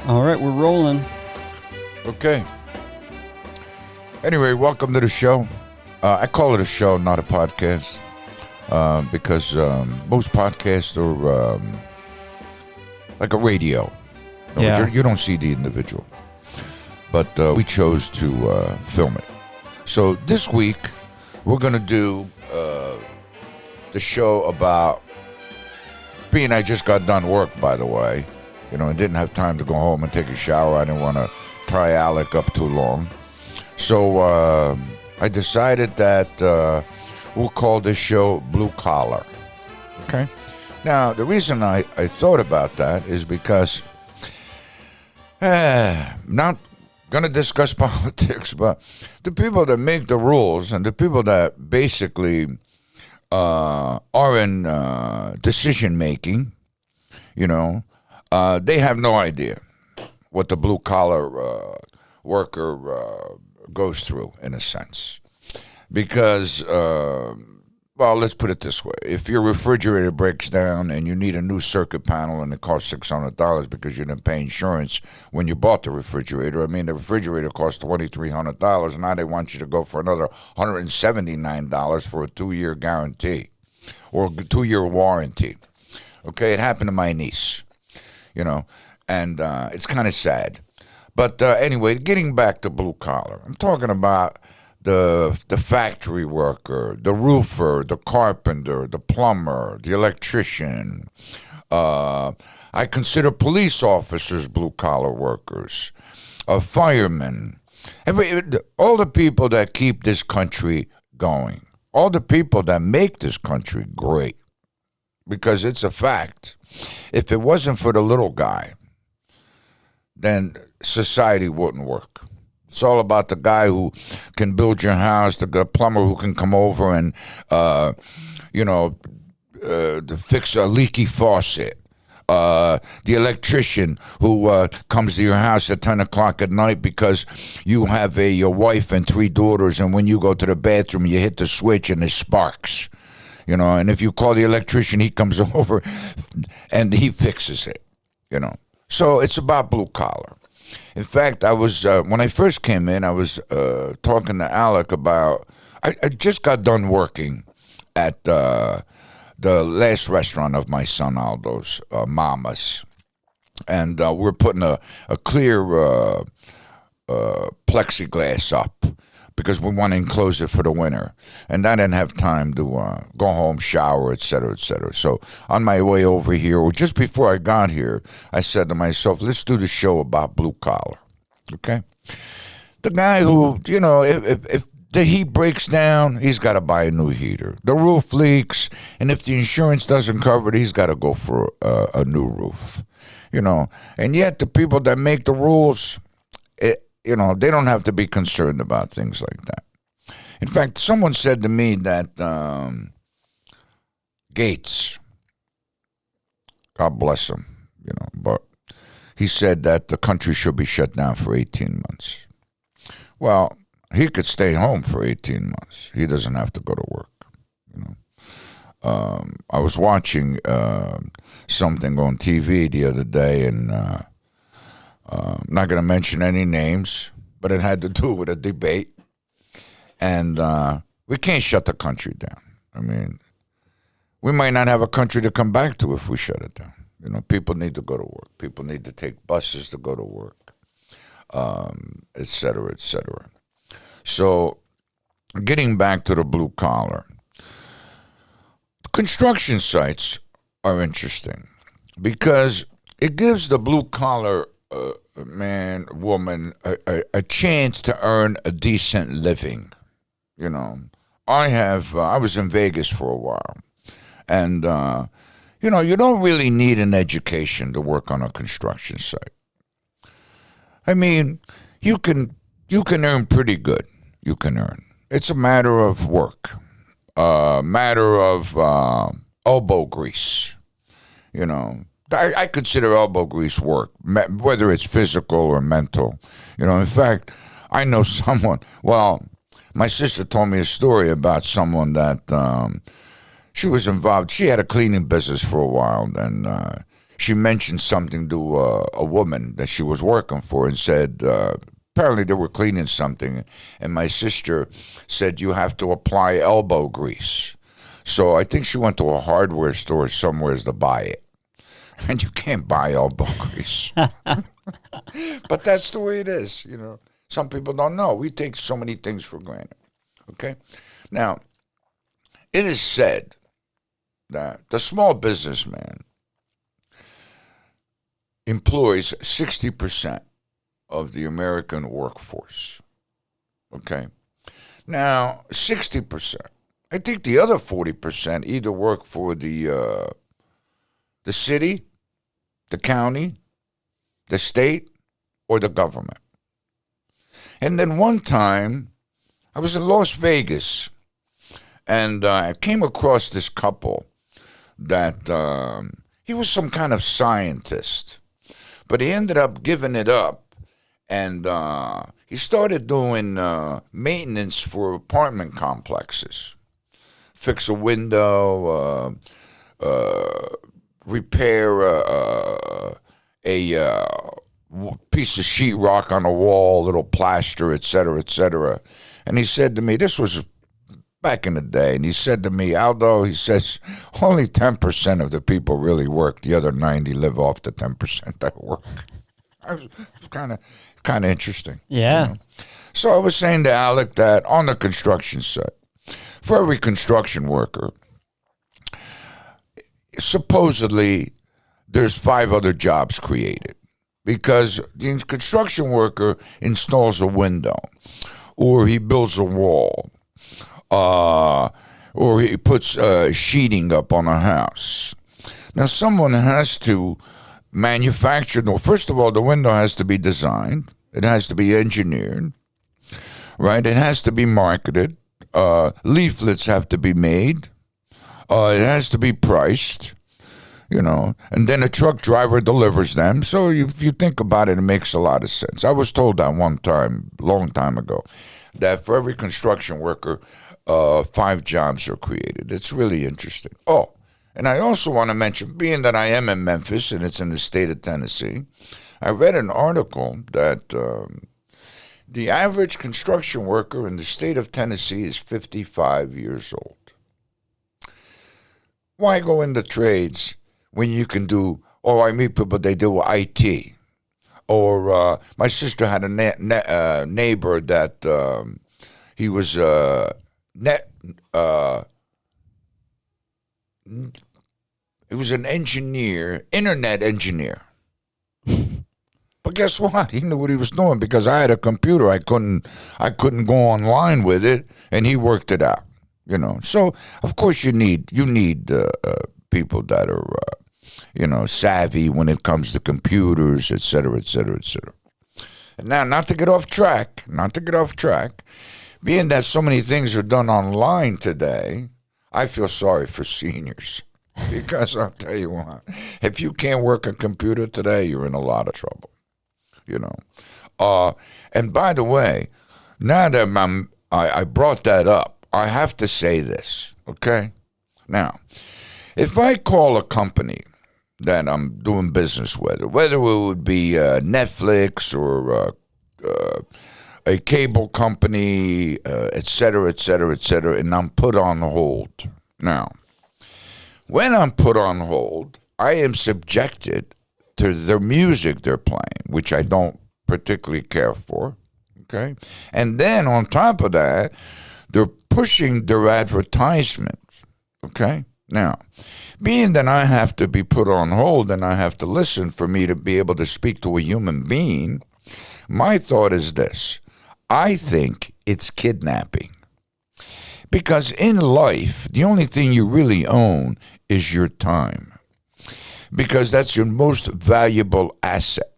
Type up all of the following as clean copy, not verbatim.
All right, we're rolling. Okay. Anyway, welcome to the show. I call it a show, not a podcast, because most podcasts are like a radio. Yeah. You don't see the individual. But we chose to film it. So this week, we're going to do the show about being I just got done work, by the way. You know, I didn't have time to go home and take a shower. I didn't want to tie Alec up too long. So I decided that we'll call this show Blue Collar. Okay? Now, the reason I thought about that is because not going to discuss politics, but the people that make the rules and the people that basically are in decision-making, you know, they have no idea what the blue-collar worker goes through, in a sense. Because, well, let's put it this way. If your refrigerator breaks down and you need a new circuit panel and it costs $600 because you didn't pay insurance when you bought the refrigerator, I mean, the refrigerator costs $2,300, and now they want you to go for another $179 for a 2-year guarantee or a 2-year warranty. Okay, it happened to my niece. You know, and it's kind of sad. But anyway, getting back to blue collar, I'm talking about the factory worker, the roofer, the carpenter, the plumber, the electrician. I consider police officers blue collar workers, firemen, all the people that keep this country going, all the people that make this country great. Because it's a fact. If it wasn't for the little guy, then society wouldn't work. It's all about the guy who can build your house, the plumber who can come over and, to fix a leaky faucet. The electrician who comes to your house at 10 o'clock at night because you have your wife and 3 daughters, and when you go to the bathroom, you hit the switch and it sparks. You know, and if you call the electrician, he comes over and he fixes it, you know. So it's about blue collar. In fact, I was, when I first came in, I was talking to Alec about, I just got done working at the last restaurant of my son Aldo's, Mama's. And we're putting a clear plexiglass up, because we want to enclose it for the winter. And I didn't have time to go home, shower, et cetera, et cetera. So on my way over here, or just before I got here, I said to myself, let's do the show about blue collar, okay? The guy who, you know, if the heat breaks down, he's got to buy a new heater. The roof leaks, and if the insurance doesn't cover it, he's got to go for a new roof, you know? And yet the people that make the rules, you know, they don't have to be concerned about things like that. In fact, someone said to me that Gates, God bless him, you know, but he said that the country should be shut down for 18 months. Well, he could stay home for 18 months. He doesn't have to go to work, you know. I was watching something on TV the other day, and I'm not going to mention any names, but it had to do with a debate. And we can't shut the country down. I mean, we might not have a country to come back to if we shut it down. You know, people need to go to work. People need to take buses to go to work, et cetera, et cetera. So getting back to the blue collar, construction sites are interesting because it gives the blue collar man, woman, a chance to earn a decent living. You know, I was in Vegas for a while, and, you know, you don't really need an education to work on a construction site. I mean, you can earn pretty good. You can earn. It's a matter of work, a matter of elbow grease, you know. I consider elbow grease work, whether it's physical or mental. You know, in fact, I know someone, well, my sister told me a story about someone that she was involved. She had a cleaning business for a while, and she mentioned something to a woman that she was working for and said, apparently they were cleaning something, and my sister said, you have to apply elbow grease. So I think she went to a hardware store somewhere to buy it. And you can't buy elbow grease. But that's the way it is, you know. Some people don't know. We take so many things for granted. Okay? Now, it is said that the small businessman employs 60% of the American workforce. Okay? Now, 60%. I think the other 40% either work for the city, the county, the state, or the government. And then one time, I was in Las Vegas, and I came across this couple that he was some kind of scientist, but he ended up giving it up, and he started doing maintenance for apartment complexes. Fix a window, repair a piece of sheetrock on a wall, little plaster, et cetera, et cetera. And he said to me, this was back in the day, and he said to me, Aldo, he says, only 10% of the people really work. The other 90 live off the 10% that work. I was kind of interesting. Yeah. You know? So I was saying to Alec that on the construction site, for every construction worker, supposedly there's 5 other jobs created, because the construction worker installs a window, or he builds a wall, or he puts sheeting up on a house. Now, someone has to manufacture. No, first of all, the window has to be designed. It has to be engineered, right? It has to be marketed. Leaflets have to be made. It has to be priced, you know, and then a truck driver delivers them. So if you think about it, it makes a lot of sense. I was told that one time, long time ago, that for every construction worker, 5 jobs are created. It's really interesting. Oh, and I also want to mention, being that I am in Memphis and it's in the state of Tennessee, I read an article that the average construction worker in the state of Tennessee is 55 years old. Why go into trades when you can do, or I meet people, they do IT. Or my sister had a neighbor that he was he was an engineer, internet engineer. But guess what? He knew what he was doing, because I had a computer. I couldn't go online with it, and he worked it out. You know, so of course you need people that are savvy when it comes to computers, et cetera, et cetera, et cetera. And now, not to get off track, being that so many things are done online today, I feel sorry for seniors. Because I'll tell you what, if you can't work a computer today, you're in a lot of trouble. You know. And by the way, now that I brought that up, I have to say this, okay? Now, if I call a company that I'm doing business with, whether it would be Netflix or a cable company, et cetera, et cetera, et cetera, and I'm put on hold. Now, when I'm put on hold, I am subjected to the music they're playing, which I don't particularly care for, okay? And then on top of that, they're pushing their advertisements, okay? Now, being that I have to be put on hold and I have to listen for me to be able to speak to a human being, my thought is this. I think it's kidnapping. Because in life, the only thing you really own is your time. Because that's your most valuable asset.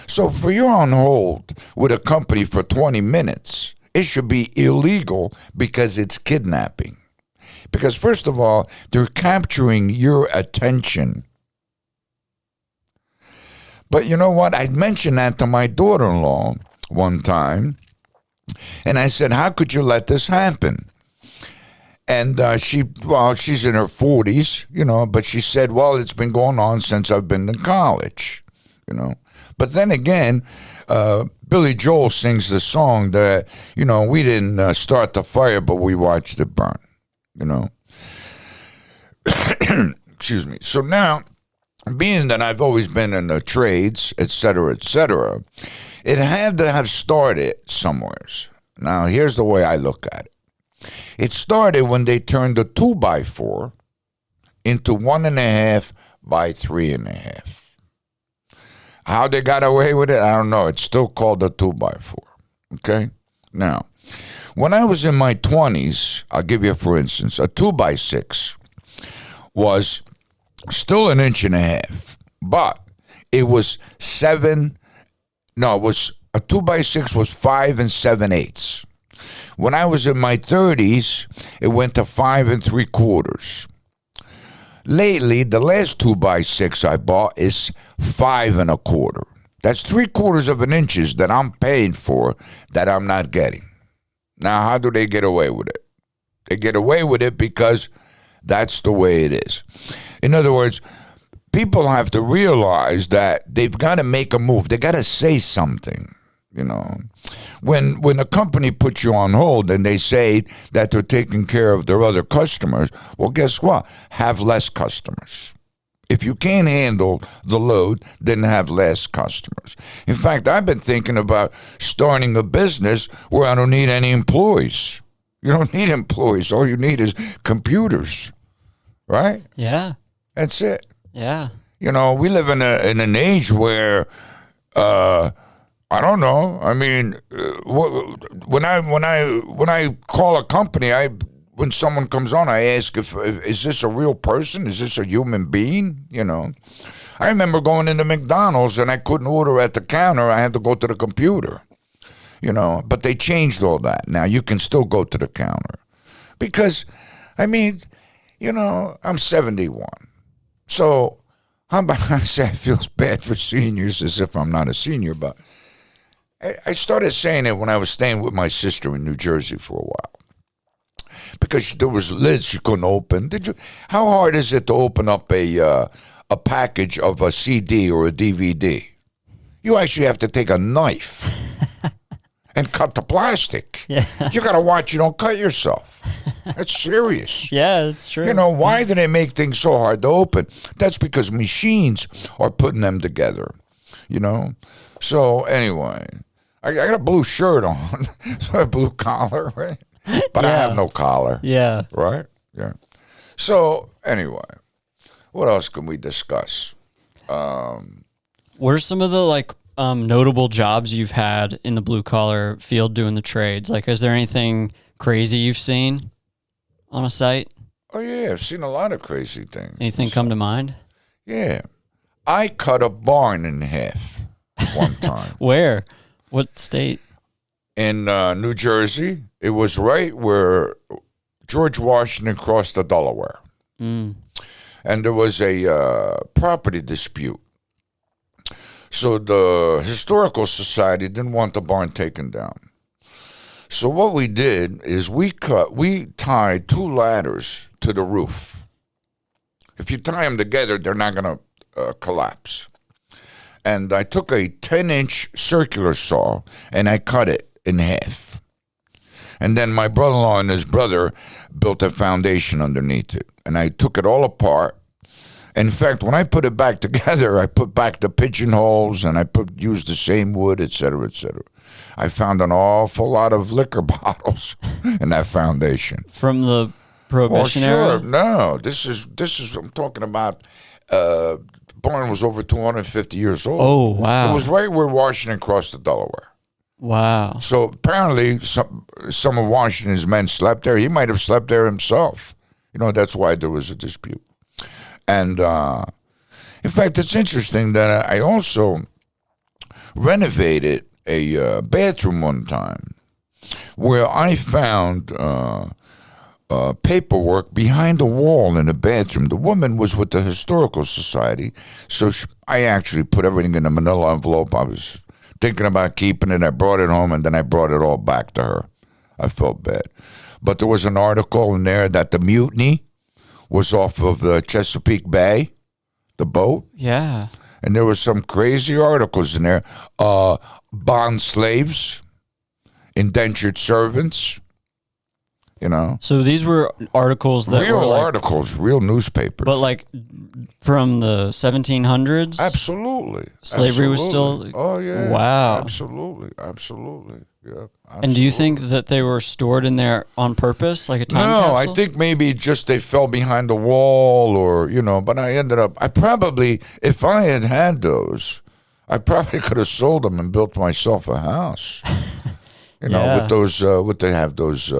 So if you're on hold with a company for 20 minutes, it should be illegal, because it's kidnapping. Because first of all, they're capturing your attention. But you know what? I mentioned that to my daughter-in-law one time. And I said, how could you let this happen? And she's in her 40s, but she said, well, it's been going on since I've been in college. But then again, Billy Joel sings the song that, we didn't start the fire, but we watched it burn. Excuse me. So now, being that I've always been in the trades, et cetera, it had to have started somewheres. Now, here's the way I look at it. It started when they turned the 2x4 into 1.5 by 3.5. How they got away with it, I don't know. It's still called a 2x4. Okay? Now, when I was in my 20s, I'll give you for instance, a 2x6 was still 1.5 inches, but it was a 2x6 was 5 7/8. When I was in my 30s, it went to 5 3/4. Lately, the last 2x6 I bought is 5 1/4. That's 3/4 of an inches that I'm paying for that I'm not getting. Now, how do they get away with it? They get away with it because that's the way it is. In other words, people have to realize that they've got to make a move. They got to say something. When a company puts you on hold and they say that they're taking care of their other customers, well, guess what? Have less customers. If you can't handle the load, then have less customers. In fact, I've been thinking about starting a business where I don't need any employees. You don't need employees. All you need is computers, right? Yeah. That's it. Yeah. We live in an age where I don't know. I mean, when I call a company, when someone comes on, I ask if is this a real person? Is this a human being? I remember going into McDonald's and I couldn't order at the counter. I had to go to the computer. But they changed all that. Now you can still go to the counter because, I mean, I'm 71, so how about I say it feels bad for seniors as if I'm not a senior, but I started saying it when I was staying with my sister in New Jersey for a while because there was lids she couldn't open. How hard is it to open up a package of a CD or a DVD? You actually have to take a knife and cut the plastic. Yeah. You got to watch you don't cut yourself. That's serious. Yeah, it's true. Why do they make things so hard to open? That's because machines are putting them together, So anyway, I got a blue shirt on, so a blue collar, right? But I have no collar. Yeah. Right? Yeah. So anyway, what else can we discuss? What are some of the notable jobs you've had in the blue collar field doing the trades? Is there anything crazy you've seen on a site? Oh yeah, I've seen a lot of crazy things. Anything come to mind? Yeah. I cut a barn in half one time. Where? What state? In New Jersey. It was right where George Washington crossed the Delaware. Mm. And there was a property dispute. So the Historical Society didn't want the barn taken down. So what we did is we tied 2 ladders to the roof. If you tie them together, they're not going to collapse. And I took a 10-inch circular saw and I cut it in half. And then my brother-in-law and his brother built a foundation underneath it. And I took it all apart. In fact, when I put it back together, I put back the pigeonholes and I used the same wood, et cetera, et cetera. I found an awful lot of liquor bottles in that foundation. From the Prohibition era? No, this is I'm talking about. Barn was over 250 years old. Oh, wow. It was right where Washington crossed the Delaware. Wow. So apparently some of Washington's men slept there. He might have slept there himself. That's why there was a dispute. And in fact, it's interesting that I also renovated a bathroom one time where I found paperwork behind the wall in the bathroom. The woman was with the Historical Society, so I actually put everything in a manila envelope. I was thinking about keeping it. I brought it home, and then I brought it all back to her. I felt bad. but there was an article in there that the mutiny was off of the Chesapeake Bay, the boat. Yeah. And there was some crazy articles in there. Bond slaves, indentured servants, you know. So these were articles that real were like, articles, real newspapers. but like from the 1700s? Absolutely. Slavery was Absolutely. still... Oh, yeah. Wow. Absolutely. Absolutely. Yeah. Absolutely. And do you think that they were stored in there on purpose, like a time No, capsule? I think maybe just they fell behind the wall or, you know, but I probably, if I had those, I probably could have sold them and built myself a house. You know, Yeah. with those, what they have, those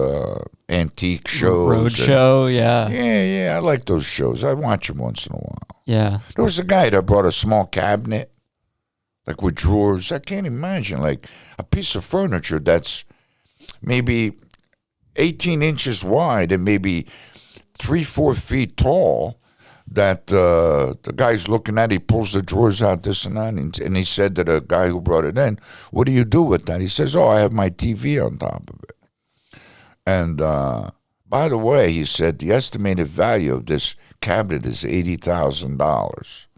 antique shows. Roadshow, yeah. Yeah, I like those shows. I watch them once in a while. Yeah. There was a guy that brought a small cabinet, like with drawers. I can't imagine, like a piece of furniture that's maybe 18 inches wide and maybe 3-4 feet tall. That the guy's looking at, he pulls the drawers out, this and that, and he said to the guy who brought it in, "What do you do with that?" He says, "Oh, I have my TV on top of it." And by the way, he said, the estimated value of this cabinet is $80,000.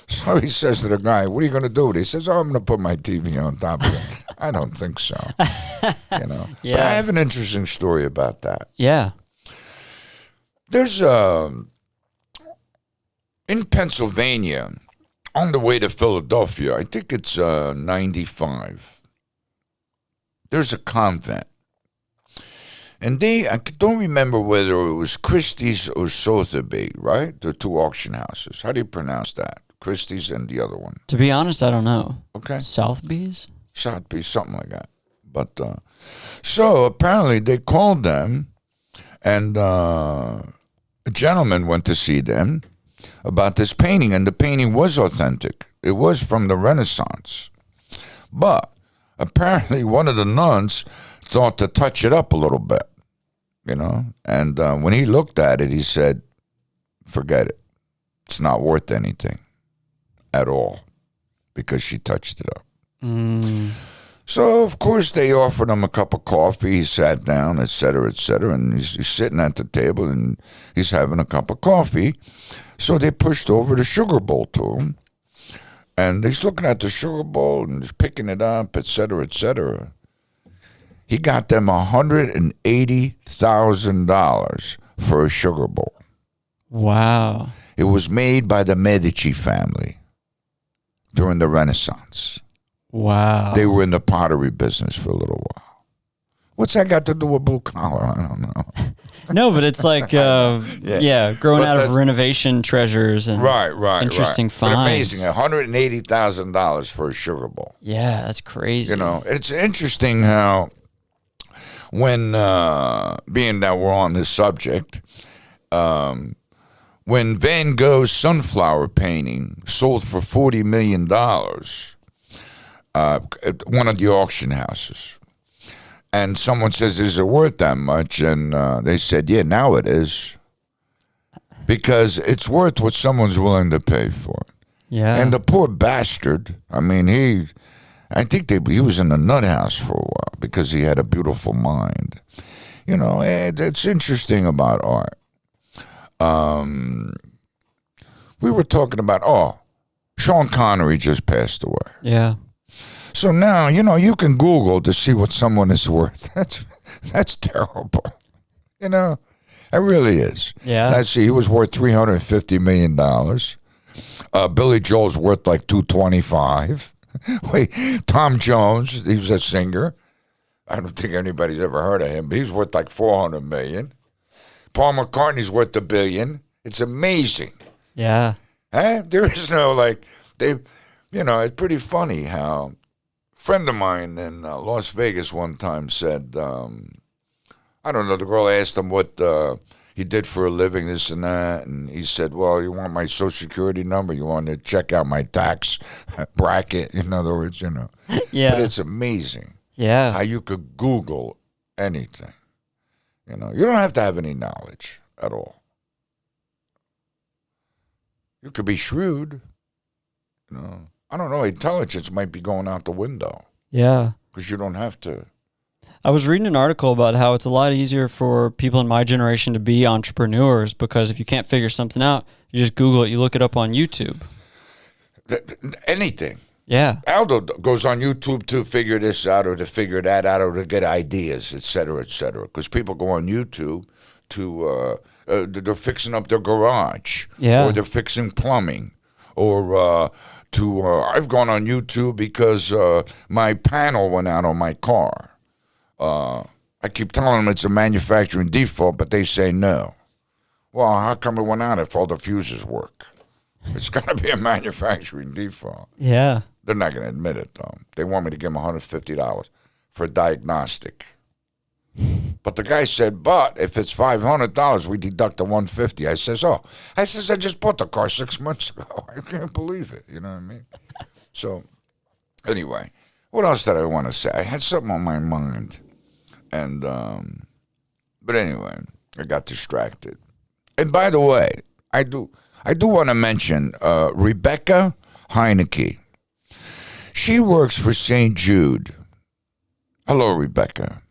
So he says to the guy, "What are you going to do with it?" He says, "Oh, I'm going to put my TV on top of it." I don't think so. You know? Yeah. But I have an interesting story about that. Yeah. There's in Pennsylvania, on the way to Philadelphia, I think it's 95, there's a convent. And I don't remember whether it was Christie's or Sotheby, right? The two auction houses. How do you pronounce that? Christie's and the other one. To be honest, I don't know. Okay. Sotheby's? Sotheby, something like that. But so apparently they called them, and a gentleman went to see them about this painting, and the painting was authentic. It was from the Renaissance. But apparently one of the nuns thought to touch it up a little bit, you know? And when he looked at it, he said, "Forget it. It's not worth anything at all," because she touched it up. So, of course, they offered him a cup of coffee. He sat down, et cetera, and he's sitting at the table, and he's having a cup of coffee. So they pushed over the sugar bowl to him, and he's looking at the sugar bowl and he's picking it up, et cetera, et cetera. He got them $180,000 for a sugar bowl. Wow. It was made by the Medici family during the Renaissance. Wow. They were in the pottery business for a little while. What's that got to do with blue collar? I don't know. No, but it's like, growing out of renovation treasures and interesting finds. But amazing, $180,000 for a sugar bowl. Yeah, that's crazy. You know, it's interesting how when, being that we're on this subject, when Van Gogh's sunflower painting sold for $40 million at one of the auction houses, and someone says, "Is it worth that much?" And they said, "Yeah, now it is, because it's worth what someone's willing to pay for it." Yeah. And the poor bastard, I mean, he was in the nut house for a while because he had a beautiful mind. You know, it's interesting about art. We were talking about, Sean Connery just passed away. Yeah. So now, you know, you can Google to see what someone is worth. That's terrible. You know, it really is. Yeah. Let's see, he was worth $350 million. Billy Joel's worth like $225. Wait, Tom Jones, he was a singer. I don't think anybody's ever heard of him, but he's worth like $400 million. Paul McCartney's worth $1 billion. It's amazing. Yeah. Huh? There is no, like, it's pretty funny how a friend of mine in Las Vegas one time said, I don't know, the girl asked him what he did for a living, this and that, and he said, "Well, you want my Social Security number? You want to check out my tax bracket?" In other words, you know. Yeah. But it's amazing Yeah. how you could Google anything. You know, you don't have to have any knowledge at all. You could be shrewd. You know, I don't know. Intelligence might be going out the window Yeah. because you don't have to I was reading an article about how it's a lot easier for people in my generation to be entrepreneurs because if you can't figure something out, you just Google it, you look it up on YouTube. Anything. Yeah. Aldo goes on YouTube to figure this out or to figure that out or to get ideas, et cetera, et cetera. Because people go on YouTube to, they're fixing up their garage. Yeah. Or they're fixing plumbing. Or I've gone on YouTube because my panel went out on my car. I keep telling them it's a manufacturing default, but they say no. Well, how come it went out if all the fuses work? It's got to be a manufacturing default. Yeah. They're not going to admit it, though. They want me to give them $150 for a diagnostic. But the guy said, but if it's $500, we deduct the $150. I says, oh. I just bought the car 6 months ago. I can't believe it. You know what I mean? So, anyway, what else did I want to say? I had something on my mind. And, but anyway, I got distracted. And by the way, I do want to mention Rebecca Heineke. She works for St. Jude. Hello, Rebecca.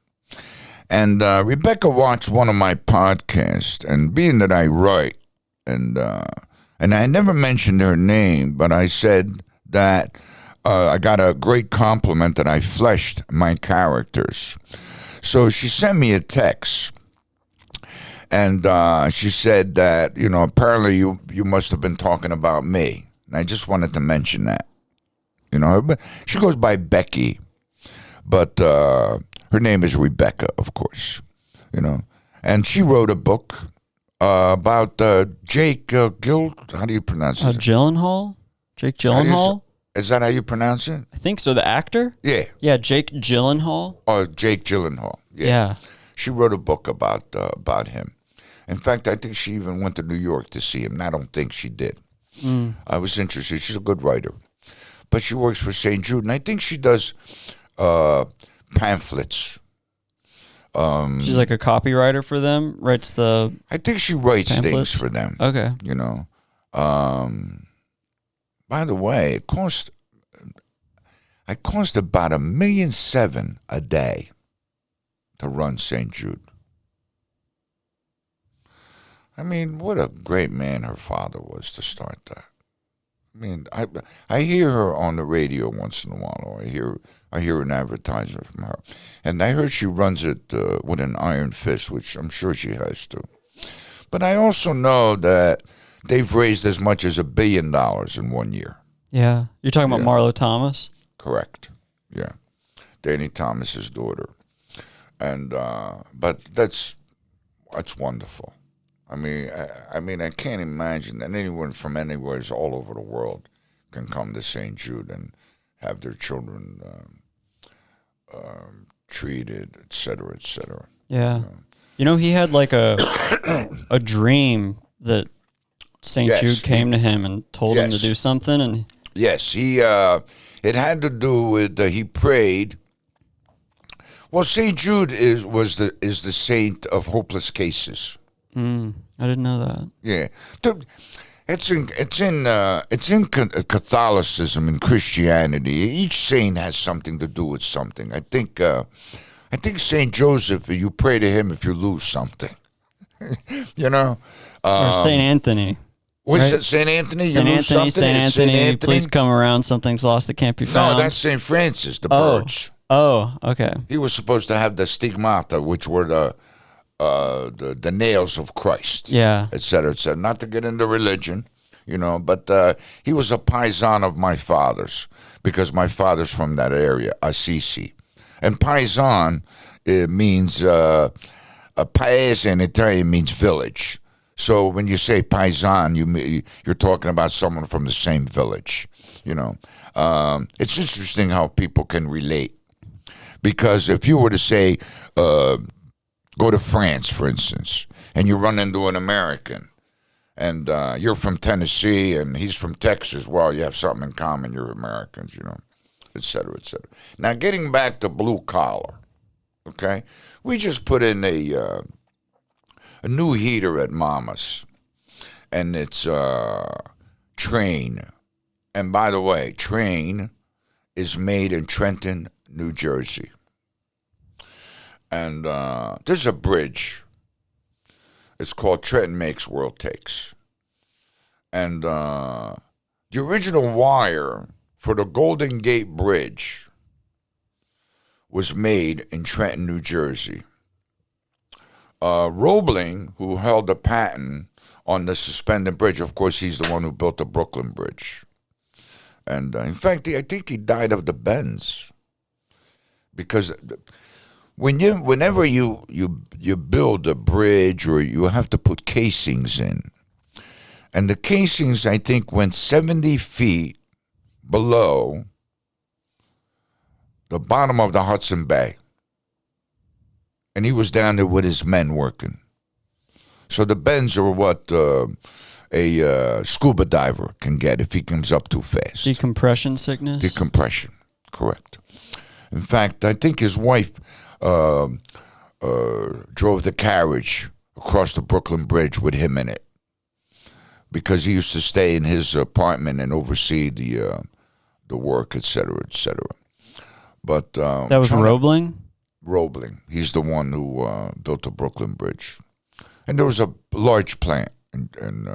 And Rebecca watched one of my podcasts, and being that I write, and I never mentioned her name, but I said that I got a great compliment that I fleshed my characters. So she sent me a text, and she said that, apparently you must have been talking about me. And I just wanted to mention that. She goes by Becky, but her name is Rebecca, of course, And she wrote a book about Jake how do you pronounce it? Gyllenhaal? Jake Gyllenhaal? Is that how you pronounce it? I think so. The actor? Yeah. Yeah, Jake Gyllenhaal. Oh, Jake Gyllenhaal. Yeah. She wrote a book about him. In fact, I think she even went to New York to see him. And I don't think she did. I was interested. She's a good writer. But she works for St. Jude. And I think she does pamphlets. She's like a copywriter for them? Writes the I think she writes pamphlets? things for them. Okay. By the way, it cost about $1.7 million a day to run St. Jude. I mean, what a great man her father was to start that. I mean, I hear her on the radio once in a while, or I hear an advertisement from her, and I heard she runs it with an iron fist, which I'm sure she has to. But I also know that they've raised as much as $1 billion in 1 year. Yeah. You're talking about Marlo Thomas? Correct. Yeah. Danny Thomas's daughter. And but that's wonderful. I mean, I can't imagine that anyone from anywhere all over the world can come to St. Jude and have their children treated, et cetera, et cetera. Yeah. He had like a dream that St. Jude came to him and told him to do something. And yes, it had to do with, he prayed. Well, St. Jude is the saint of hopeless cases. I didn't know that. Yeah, it's in Catholicism and Christianity. Each saint has something to do with something. I think Saint Joseph, you pray to him if you lose something. Or Saint Anthony. What's right? it? Saint Anthony. Saint Anthony. Please come around. Something's lost that can't be found. No, that's Saint Francis. The birds. Oh, okay. He was supposed to have the stigmata, which were the nails of Christ. Yeah. Et cetera, et cetera. Not to get into religion, but he was a paisan of my father's because my father's from that area, Assisi. And paisan, it means, paese in Italian means village. So when you say paisan, you're talking about someone from the same village. It's interesting how people can relate. Because if you were to say, go to France, for instance, and you run into an American, and you're from Tennessee, and he's from Texas, well, you have something in common. You're Americans, et cetera, et cetera. Now, getting back to blue collar, okay? We just put in a new heater at Mama's, and it's Train. And by the way, Train is made in Trenton, New Jersey. And there's a bridge. It's called Trenton Makes, World Takes. And the original wire for the Golden Gate Bridge was made in Trenton, New Jersey. Roebling, who held the patent on the suspended bridge, of course, he's the one who built the Brooklyn Bridge. And in fact, I think he died of the bends. Because whenever you build a bridge, or you have to put casings in, and the casings, I think, went 70 feet below the bottom of the Hudson Bay. And he was down there with his men working. So the bends are what a scuba diver can get if he comes up too fast. Decompression sickness? Decompression, correct. In fact, I think his wife drove the carriage across the Brooklyn Bridge with him in it, because he used to stay in his apartment and oversee the work, et cetera, et cetera. But that was Roebling? Roebling. He's the one who built the Brooklyn Bridge. And there was a large plant. And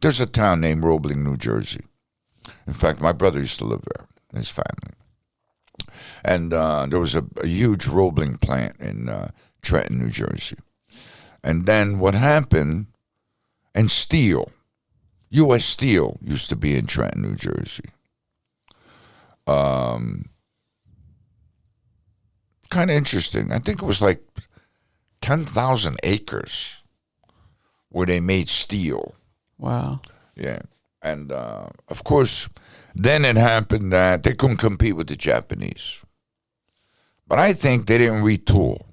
there's a town named Roebling, New Jersey. In fact, my brother used to live there, his family. And there was a huge Roebling plant in Trenton, New Jersey. And then what happened, and steel, U.S. Steel used to be in Trenton, New Jersey. Kind of interesting. I think it was like 10,000 acres where they made steel. Wow. Yeah. And, of course, then it happened that they couldn't compete with the Japanese. But I think they didn't retool.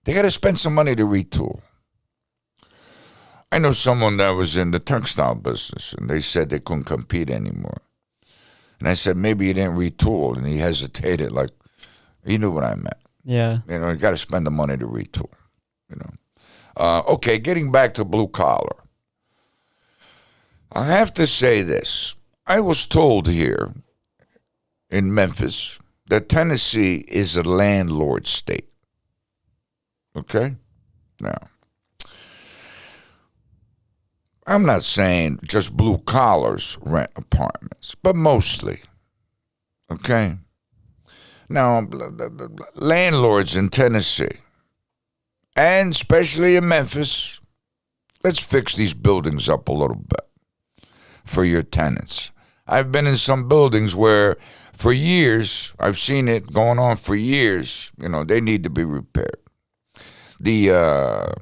They got to spend some money to retool. I know someone that was in the textile business, and they said they couldn't compete anymore. And I said, maybe he didn't retool, and he hesitated, like, he knew what I meant. Yeah. You know, you got to spend the money to retool, you know. Okay, getting back to blue collar. I have to say this. I was told here in Memphis that Tennessee is a landlord state. Okay? Now, I'm not saying just blue collars rent apartments, but mostly. Okay? Now, landlords in Tennessee, and especially in Memphis, let's fix these buildings up a little bit for your tenants. I've been in some buildings where for years, I've seen it going on for years, you know, they need to be repaired. The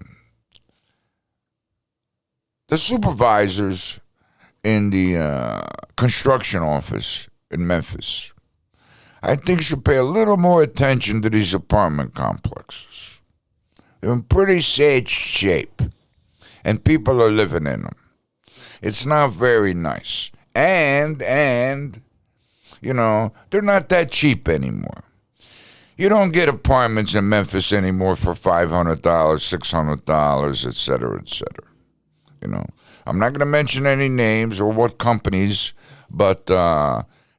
supervisors in the construction office in Memphis, I think, should pay a little more attention to these apartment complexes. They're in pretty sad shape, and people are living in them. It's not very nice. And you know, they're not that cheap anymore. You don't get apartments in Memphis anymore for $500, $600, et cetera, et cetera. You know, I'm not going to mention any names or what companies, but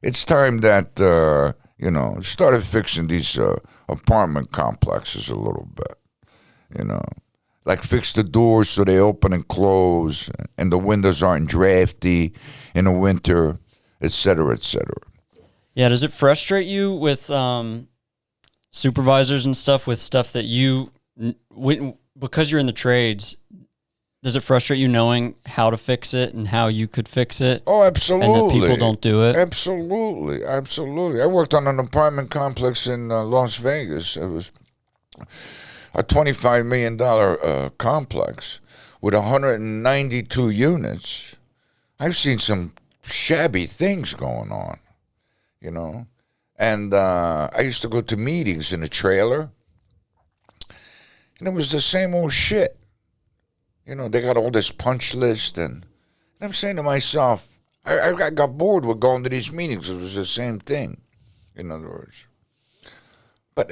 it's time that, you know, started fixing these apartment complexes a little bit, you know. Like fix the doors so they open and close, and the windows aren't drafty in the winter, et cetera, et cetera. Yeah, does it frustrate you with supervisors and stuff, with stuff that you, because you're in the trades, does it frustrate you knowing how to fix it and how you could fix it? Oh, absolutely. And that people don't do it? Absolutely, absolutely. I worked on an apartment complex in Las Vegas. It was a $25 million complex with 192 units. I've seen some shabby things going on, you know. And I used to go to meetings in a trailer, and it was the same old shit. You know, they got all this punch list, and I'm saying to myself, I got bored with going to these meetings. It was the same thing, in other words. But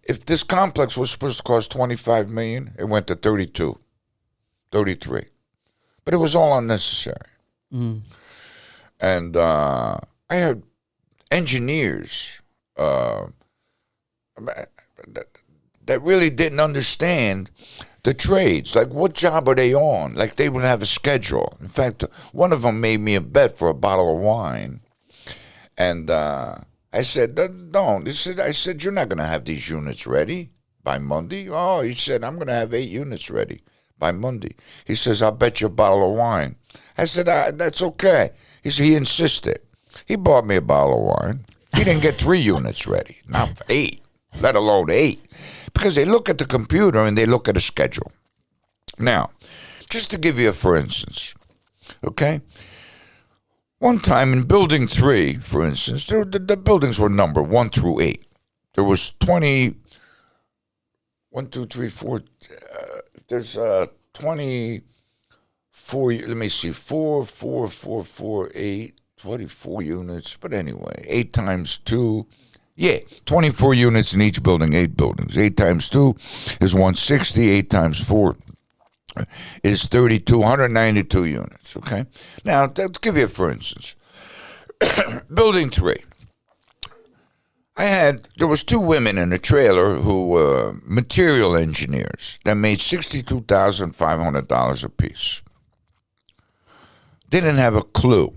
if this complex was supposed to cost $25 million, it went to 32, 33. But it was all unnecessary. Mm. And I had engineers. that really didn't understand the trades. Like, what job are they on? Like, they would have a schedule. In fact, one of them made me a bet for a bottle of wine. And I said, don't. I said, you're not going to have these units ready by Monday. Oh, he said, I'm going to have 8 units ready by Monday. He says, I'll bet you a bottle of wine. I said, that's okay. He insisted. He bought me a bottle of wine. He didn't get 3 units ready, not 8, let alone 8. Because they look at the computer and they look at a schedule. Now, just to give you a for instance, okay? One time in Building 3, for instance, the buildings were numbered 1 through 8. There was 20, 1, 2, 3, 4, there's 24, let me see, 4, 4, 4, 4, 8, 24 units. But anyway, 8 times 2, 24 units in each building, 8 buildings. 8 times 2 is 160, 8 times 4 is 32, 192 units, okay? Now, to give you a for instance, Building 3. There was 2 women in a trailer who were material engineers that made $62,500 apiece. They didn't have a clue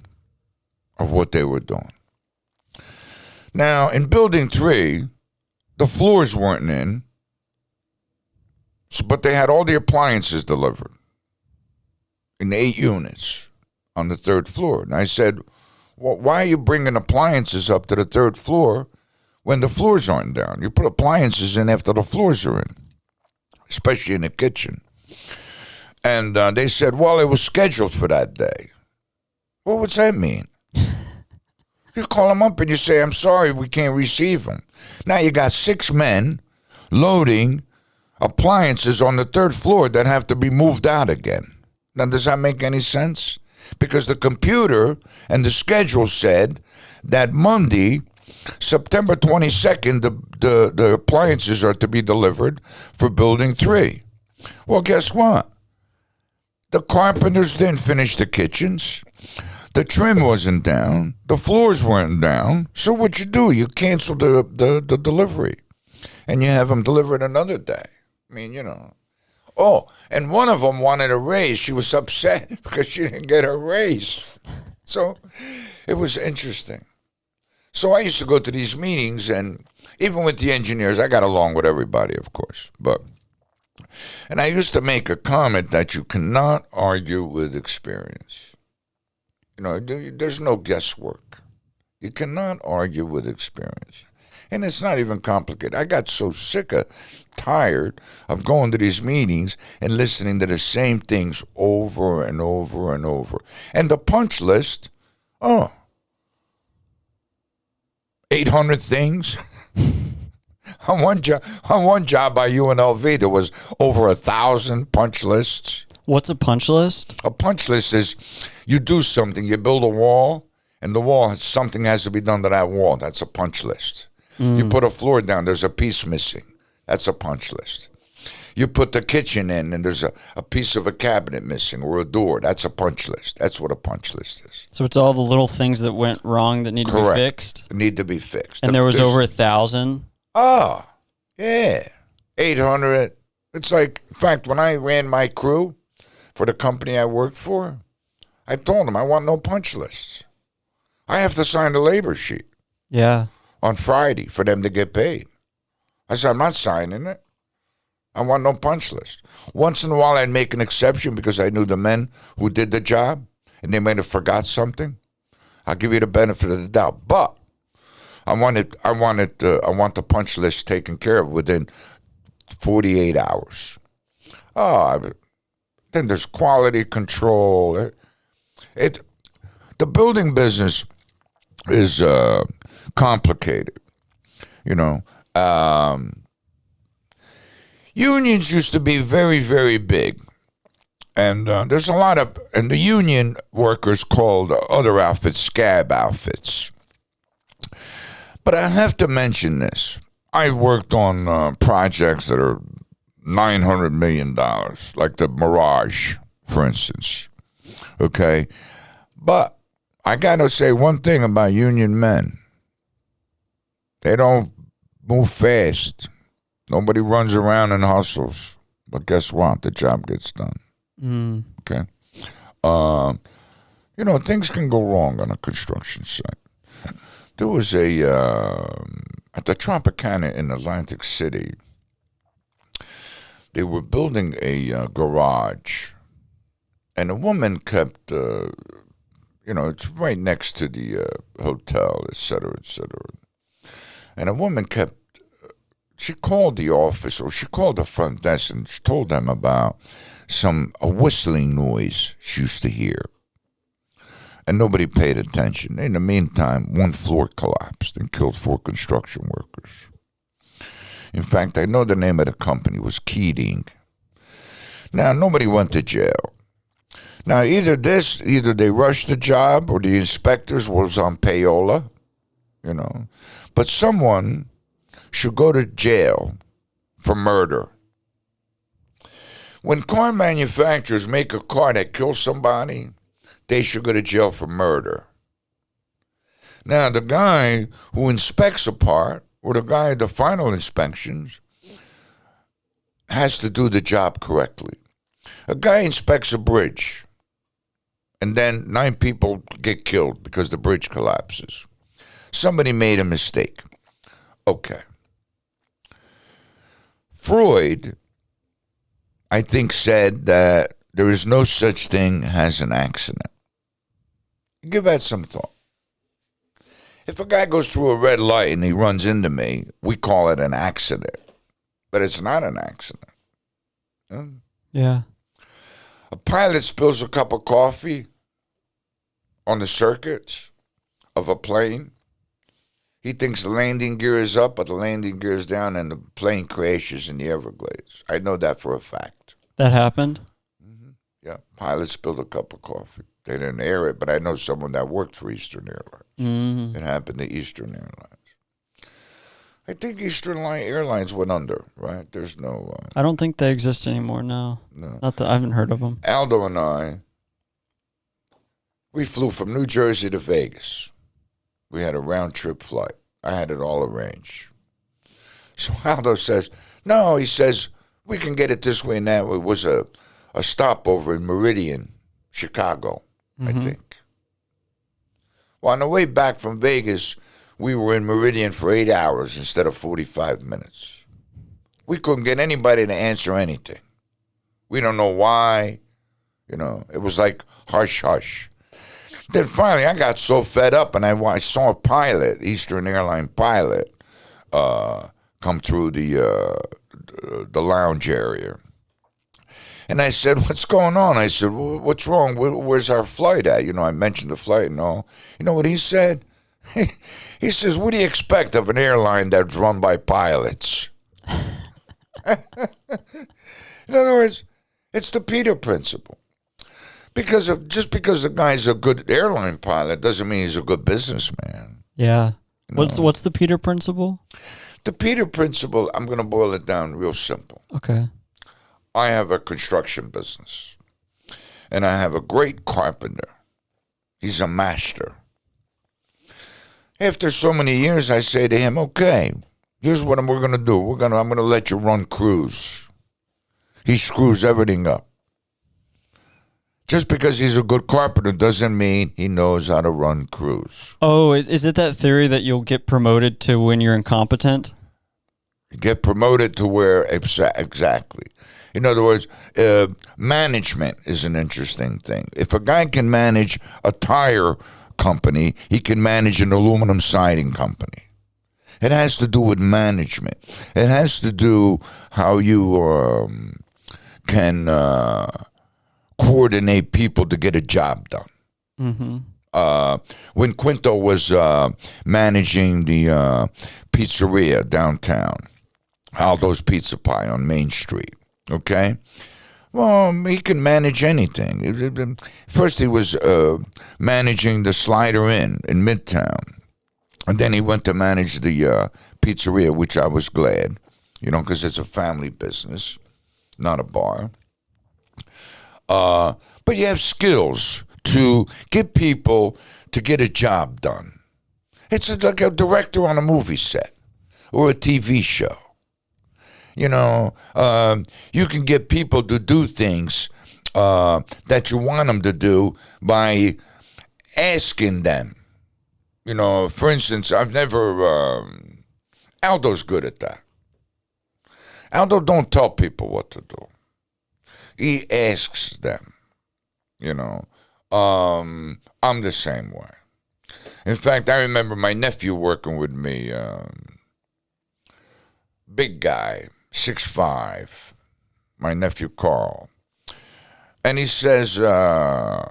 of what they were doing. Now, in Building 3, the floors weren't in, but they had all the appliances delivered in 8 units on the 3rd floor. And I said, well, why are you bringing appliances up to the 3rd floor when the floors aren't down? You put appliances in after the floors are in, especially in the kitchen. And they said, well, it was scheduled for that day. Well, what's that mean? You call them up and you say, I'm sorry, we can't receive them. Now you got 6 men loading appliances on the 3rd floor that have to be moved out again. Now, does that make any sense? Because the computer and the schedule said that Monday, September 22nd, the appliances are to be delivered for Building 3. Well, guess what? The carpenters didn't finish the kitchens. The trim wasn't down. The floors weren't down. So what you do, you cancel the delivery. And you have them delivered another day. I mean, you know. Oh, and one of them wanted a raise. She was upset because she didn't get her raise. So it was interesting. So I used to go to these meetings, and even with the engineers, I got along with everybody, of course. And I used to make a comment that you cannot argue with experience. You know, there's no guesswork. You cannot argue with experience. And it's not even complicated. I got so tired of going to these meetings and listening to the same things over and over and over. And the punch list, 800 things. on one job by UNLV, there was over 1,000 punch lists. What's a punch list? A punch list is you do something, you build a wall, and the wall, something has to be done to that wall. That's a punch list. You put a floor down, there's a piece missing. That's a punch list. You put the kitchen in, and there's a piece of a cabinet missing or a door. That's a punch list. That's what a punch list is. So it's all the little things that went wrong that need to be fixed? Need to be fixed. And there was over 1,000? Oh, yeah. 800. It's like, in fact, when I ran my crew for the company I worked for, I told them I want no punch lists. I have to sign the labor sheet. Yeah. On Friday for them to get paid. I said, I'm not signing it. I want no punch list. Once in a while, I'd make an exception because I knew the men who did the job and they might have forgot something. I'll give you the benefit of the doubt. But I want the punch list taken care of within 48 hours. Then there's quality control. The building business is complicated, you know. Unions used to be very, very big, and there's a lot of, and the union workers called other outfits scab outfits. But I have to mention this. I've worked on projects that are $900 million, like the Mirage, for instance. Okay, but I got to say one thing about union men. They don't move fast. Nobody runs around and hustles. But guess what? The job gets done. Mm. Okay. Things can go wrong on a construction site. There was at the Tropicana in Atlantic City, they were building a garage. And a woman kept, it's right next to the hotel, et cetera, et cetera. And a woman she called the office, or she called the front desk, and she told them about a whistling noise she used to hear. And nobody paid attention. In the meantime, one floor collapsed and killed 4 construction workers. In fact, I know the name of the company was Keating. Now, nobody went to jail. Now, either they rushed the job or the inspectors was on payola, But someone should go to jail for murder. When car manufacturers make a car that kills somebody, they should go to jail for murder. Now, the guy who inspects a part, or the final inspections, has to do the job correctly. A guy inspects a bridge, and then 9 people get killed because the bridge collapses. Somebody made a mistake. Okay. Freud, I think, said that there is no such thing as an accident. Give that some thought. If a guy goes through a red light and he runs into me, we call it an accident. But it's not an accident. Yeah. A pilot spills a cup of coffee on the circuits of a plane. He thinks the landing gear is up, but the landing gear is down, and the plane crashes in the Everglades. I know that for a fact. That happened? Mm-hmm. Yeah. Pilot spilled a cup of coffee. They didn't air it, but I know someone that worked for Eastern Airlines. Mm-hmm. It happened to Eastern Airlines. I think Eastern Airlines went under, right? There's no... I don't think they exist anymore, no. Not that I haven't heard of them. Aldo and I, we flew from New Jersey to Vegas. We had a round-trip flight. I had it all arranged. So Aldo says, no, he says, we can get it this way and that way. It was a stopover in Meridian, Chicago, I think. Well, on the way back from Vegas, we were in Meridian for 8 hours instead of 45 minutes. We couldn't get anybody to answer anything. We don't know why. It was like hush, hush. Then finally, I got so fed up, and I saw a pilot, Eastern Airline pilot, come through the lounge area. And I said, what's going on? I said, well, what's wrong? Where's our flight at? I mentioned the flight and all. You know what he said? He says, what do you expect of an airline that's run by pilots? In other words, it's the Peter principle. Just because the guy's a good airline pilot doesn't mean he's a good businessman. Yeah. What's the Peter principle? The Peter principle, I'm going to boil it down real simple. Okay. I have a construction business, and I have a great carpenter. He's a master. After so many years, I say to him, okay, here's what we're going to do. I'm going to let you run crews. He screws everything up. Just because he's a good carpenter doesn't mean he knows how to run crews. Oh, is it that theory that you'll get promoted to when you're incompetent? You get promoted to where exactly. In other words, management is an interesting thing. If a guy can manage a tire company, he can manage an aluminum siding company. It has to do with management. It has to do how you can coordinate people to get a job done. Mm-hmm. When Quinto was managing the pizzeria downtown, Aldo's Pizza Pie on Main Street, okay? Well, he can manage anything. First, he was managing the Slider Inn in Midtown. And then he went to manage the pizzeria, which I was glad, because it's a family business, not a bar. But you have skills to get people to get a job done. It's like a director on a movie set or a TV show. You know, you can get people to do things that you want them to do by asking them. You know, for instance, I've never. Aldo's good at that. Aldo don't tell people what to do. He asks them. You know, I'm the same way. In fact, I remember my nephew working with me. Big guy, 6'5", my nephew Carl. And he says, I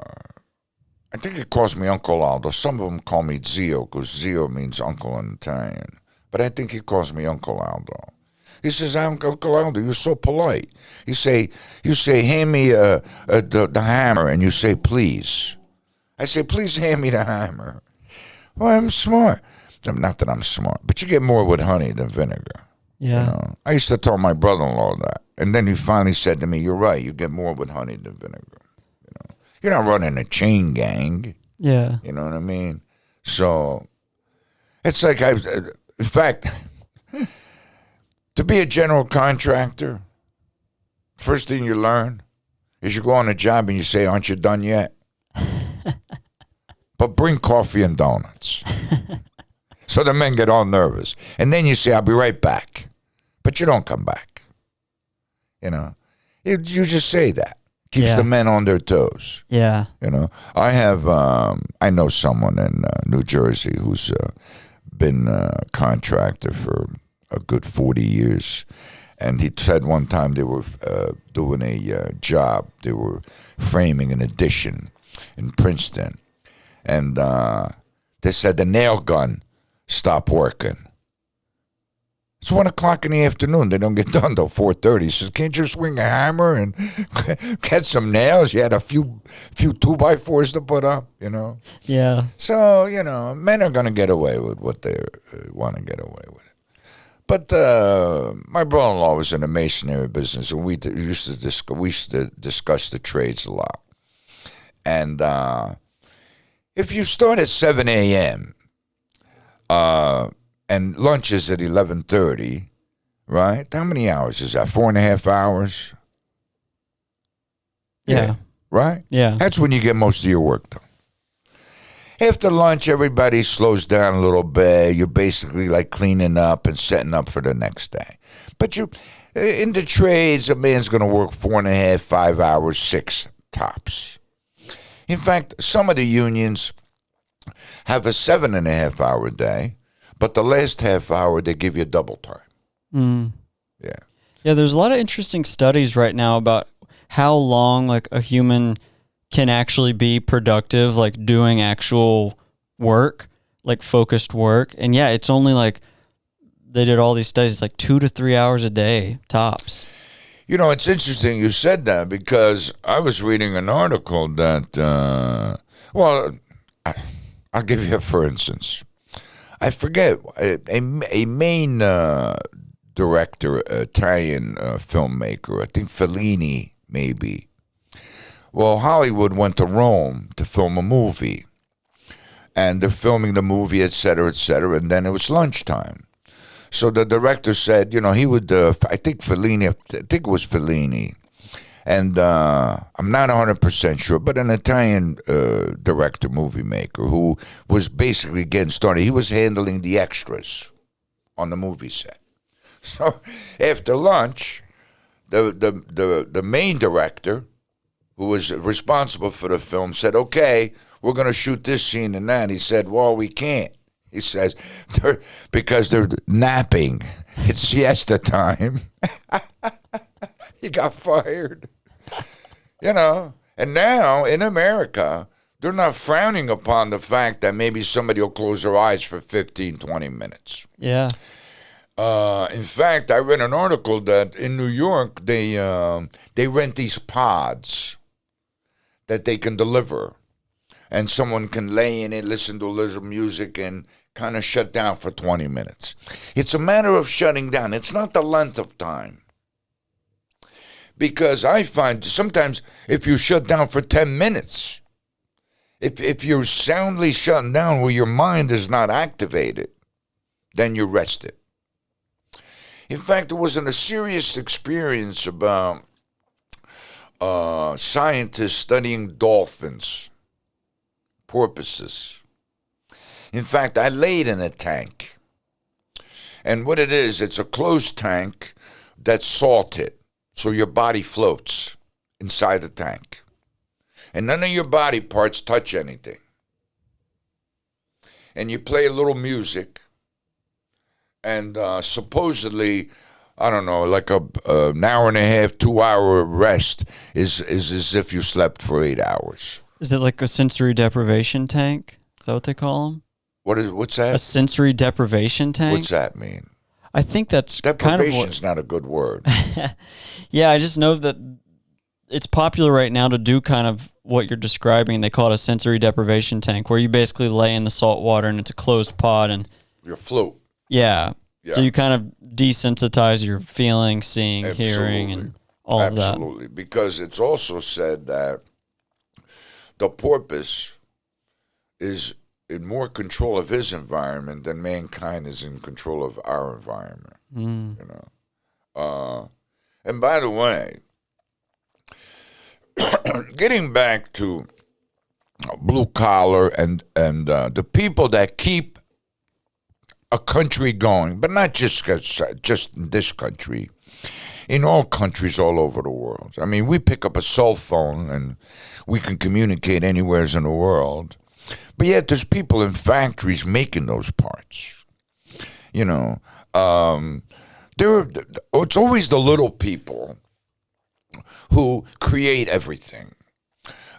think he calls me Uncle Aldo. Some of them call me Zio, because Zio means uncle in Italian. But I think he calls me Uncle Aldo. He says, Uncle Aldo, you're so polite. You say, hand me the hammer, and you say, please. I say, please hand me the hammer. Well, I'm smart. Not that I'm smart, but you get more with honey than vinegar. Yeah. You know? I used to tell my brother-in-law that. And then he finally said to me, you're right, you get more with honey than vinegar. You know? You're not running a chain gang. Yeah. You know what I mean? So it's like, in fact, to be a general contractor, first thing you learn is you go on a job and you say, aren't you done yet? But bring coffee and donuts. So the men get all nervous. And then you say, I'll be right back. But you don't come back. You know, you just say that. Keeps the men on their toes. Yeah. You know, I know someone in New Jersey who's been a contractor for a good 40 years. And he said one time they were doing a job. They were framing an addition in Princeton. And they said the nail gun stopped working. It's 1 o'clock in the afternoon. They don't get done till 4:30. He says, can't you swing a hammer and get some nails? You had a few 2x4s to put up, you know? Yeah. So, you know, men are going to get away with what they want to get away with. But my brother-in-law was in the masonry business, and we used to discuss the trades a lot. And if you start at 7 a.m., and lunch is at 11:30, right? How many hours is that? 4.5 hours? Yeah. Right? Yeah. That's when you get most of your work done. After lunch, everybody slows down a little bit. You're basically like cleaning up and setting up for the next day. But in the trades, a man's going to work 4.5, 5 hours, 6 tops. In fact, some of the unions have a 7.5 hour day. But the last half hour, they give you double time. Mm. Yeah. Yeah, there's a lot of interesting studies right now about how long like a human can actually be productive, like doing actual work, like focused work. And yeah, it's only like they did all these studies, like 2 to 3 hours a day, tops. You know, it's interesting you said that because I was reading an article that, I'll give you a for instance. I forget, a main director, Italian filmmaker, I think Fellini, maybe. Well, Hollywood went to Rome to film a movie. And they're filming the movie, et cetera, and then it was lunchtime. So the director said, you know, he would, I think it was Fellini. And I'm not 100% sure, but an Italian director, movie maker, who was basically getting started. He was handling the extras on the movie set. So after lunch, the main director, who was responsible for the film, said, okay, we're going to shoot this scene and that. He said, well, we can't. He says, because they're napping. It's siesta time. He got fired. You know, and now in America, they're not frowning upon the fact that maybe somebody will close their eyes for 15, 20 minutes. Yeah. In fact, I read an article that in New York, they rent these pods that they can deliver. And someone can lay in it, listen to a little music, and kind of shut down for 20 minutes. It's a matter of shutting down. It's not the length of time. Because I find sometimes if you shut down for 10 minutes, if you're soundly shutting down where your mind is not activated, then you're rested. In fact, there was a serious experience about scientists studying dolphins, porpoises. In fact, I laid in a tank. And what it is, it's a closed tank that's salted, so your body floats inside the tank. And none of your body parts touch anything. And you play a little music, and supposedly, I don't know, like an hour and a half, 2 hour rest is as if you slept for 8 hours. Is it like a sensory deprivation tank? Is that what they call them? What's that? A sensory deprivation tank? What's that mean? I think that's Deprivation's not a good word. Yeah, I just know that it's popular right now to do kind of what you're describing. They call it a sensory deprivation tank, where you basically lay in the salt water and it's a closed pod and you float. Yeah. So you kind of desensitize your feeling, seeing, hearing, and all of that. Absolutely. Because it's also said that the porpoise is in more control of his environment than mankind is in control of our environment. You know. And by the way, getting back to blue collar and the people that keep a country going, but not just in this country, in all countries all over the world. I mean, we pick up a cell phone and we can communicate anywhere in the world, but yet there's people in factories making those parts. You know, it's always the little people who create everything.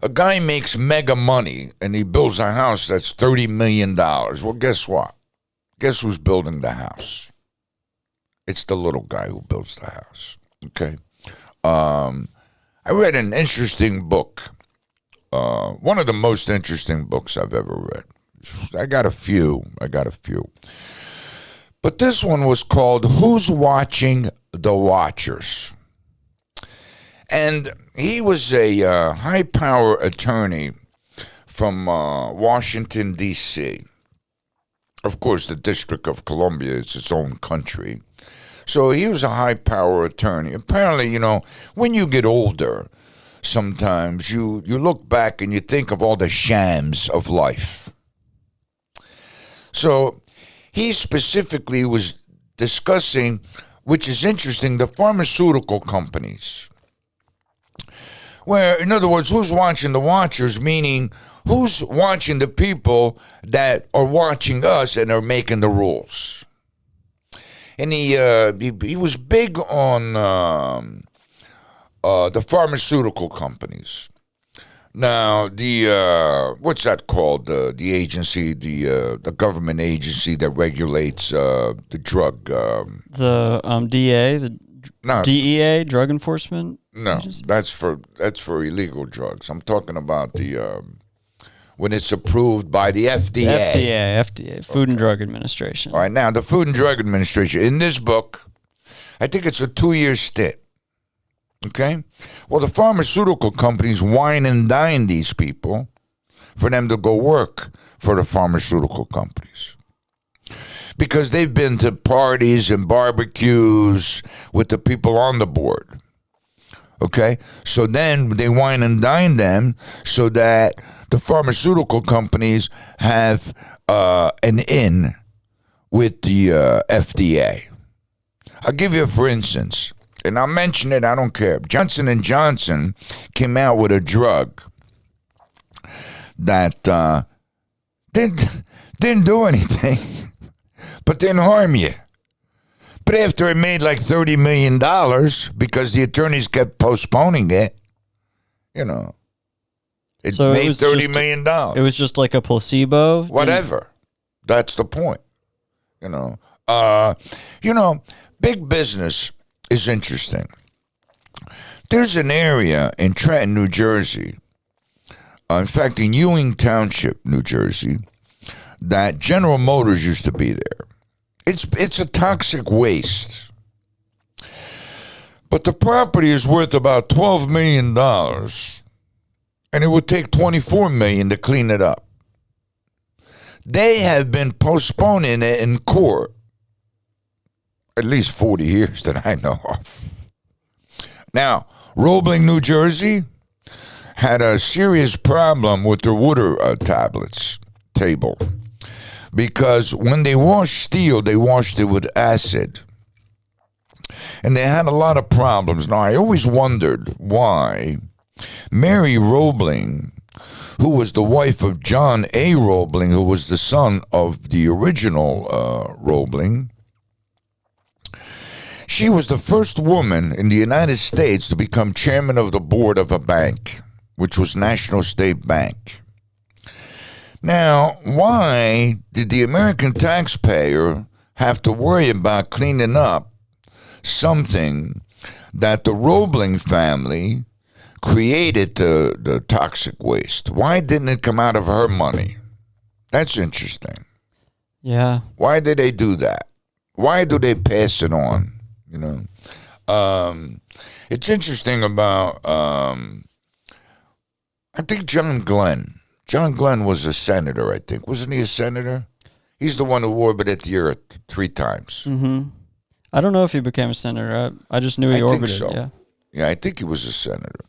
A guy makes mega money and he builds a house that's $30 million. Well, guess what? Guess who's building the house? It's the little guy who builds the house. Okay. I read an interesting book. One of the most interesting books I've ever read. I got a few. But this one was called Who's Watching the Watchers? And he was a high-power attorney from Washington, D.C. Of course, the District of Columbia is its own country. So he was a high-power attorney. Apparently, you know, when you get older, sometimes you look back and you think of all the shams of life. So he specifically was discussing, which is interesting, the pharmaceutical companies. Where, in other words, who's watching the watchers, meaning who's watching the people that are watching us and are making the rules. And he was big on the pharmaceutical companies. Now, what's that called? The agency, the government agency that regulates the drug. The DA, DEA, Drug Enforcement. No, agency? that's for illegal drugs. I'm talking about when it's approved by the FDA. FDA, Food and Drug Administration. All right, now the Food and Drug Administration. In this book, I think it's a 2-year stint. Okay? Well, the pharmaceutical companies wine and dine these people for them to go work for the pharmaceutical companies. Because they've been to parties and barbecues with the people on the board. Okay? So then they wine and dine them so that the pharmaceutical companies have an in with the FDA. I'll give you, for instance, and I'll mention it, I don't care. Johnson & Johnson came out with a drug that didn't do anything, but didn't harm you. But after it made like $30 million because the attorneys kept postponing it, you know, it made $30 million. It was just like a placebo? Whatever. That's the point. You know, big business is interesting. There's an area in Trenton, New Jersey, in fact, in Ewing Township, New Jersey, that General Motors used to be there. It's a toxic waste. But the property is worth about $12 million, and it would take $24 million to clean it up. They have been postponing it in court at least 40 years that I know of. Now, Roebling, New Jersey, had a serious problem with their water tablets table because when they washed steel, they washed it with acid. And they had a lot of problems. Now, I always wondered why Mary Roebling, who was the wife of John A. Roebling, who was the son of the original Roebling, she was the first woman in the United States to become chairman of the board of a bank, which was National State Bank. Now, why did the American taxpayer have to worry about cleaning up something that the Roebling family created the toxic waste? Why didn't it come out of her money? That's interesting. Yeah. Why did they do that? Why do they pass it on? You know, it's interesting about, I think John Glenn. John Glenn was a senator, I think. Wasn't he a senator? He's the one who orbited the Earth 3 times. Mm-hmm. I don't know if he became a senator. I just knew he orbited. Think so. Yeah. Yeah, I think he was a senator.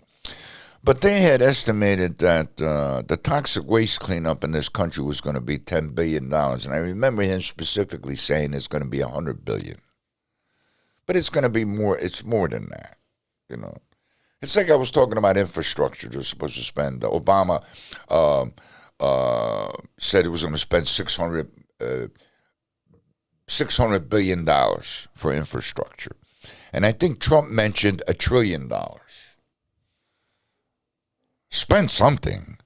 But they had estimated that the toxic waste cleanup in this country was going to be $10 billion. And I remember him specifically saying it's going to be $100 billion. But it's going to be more. It's more than that, you know. It's like I was talking about infrastructure. They're supposed to spend. Obama said it was going to spend $600 billion for infrastructure, and I think Trump mentioned $1 trillion. Spend something.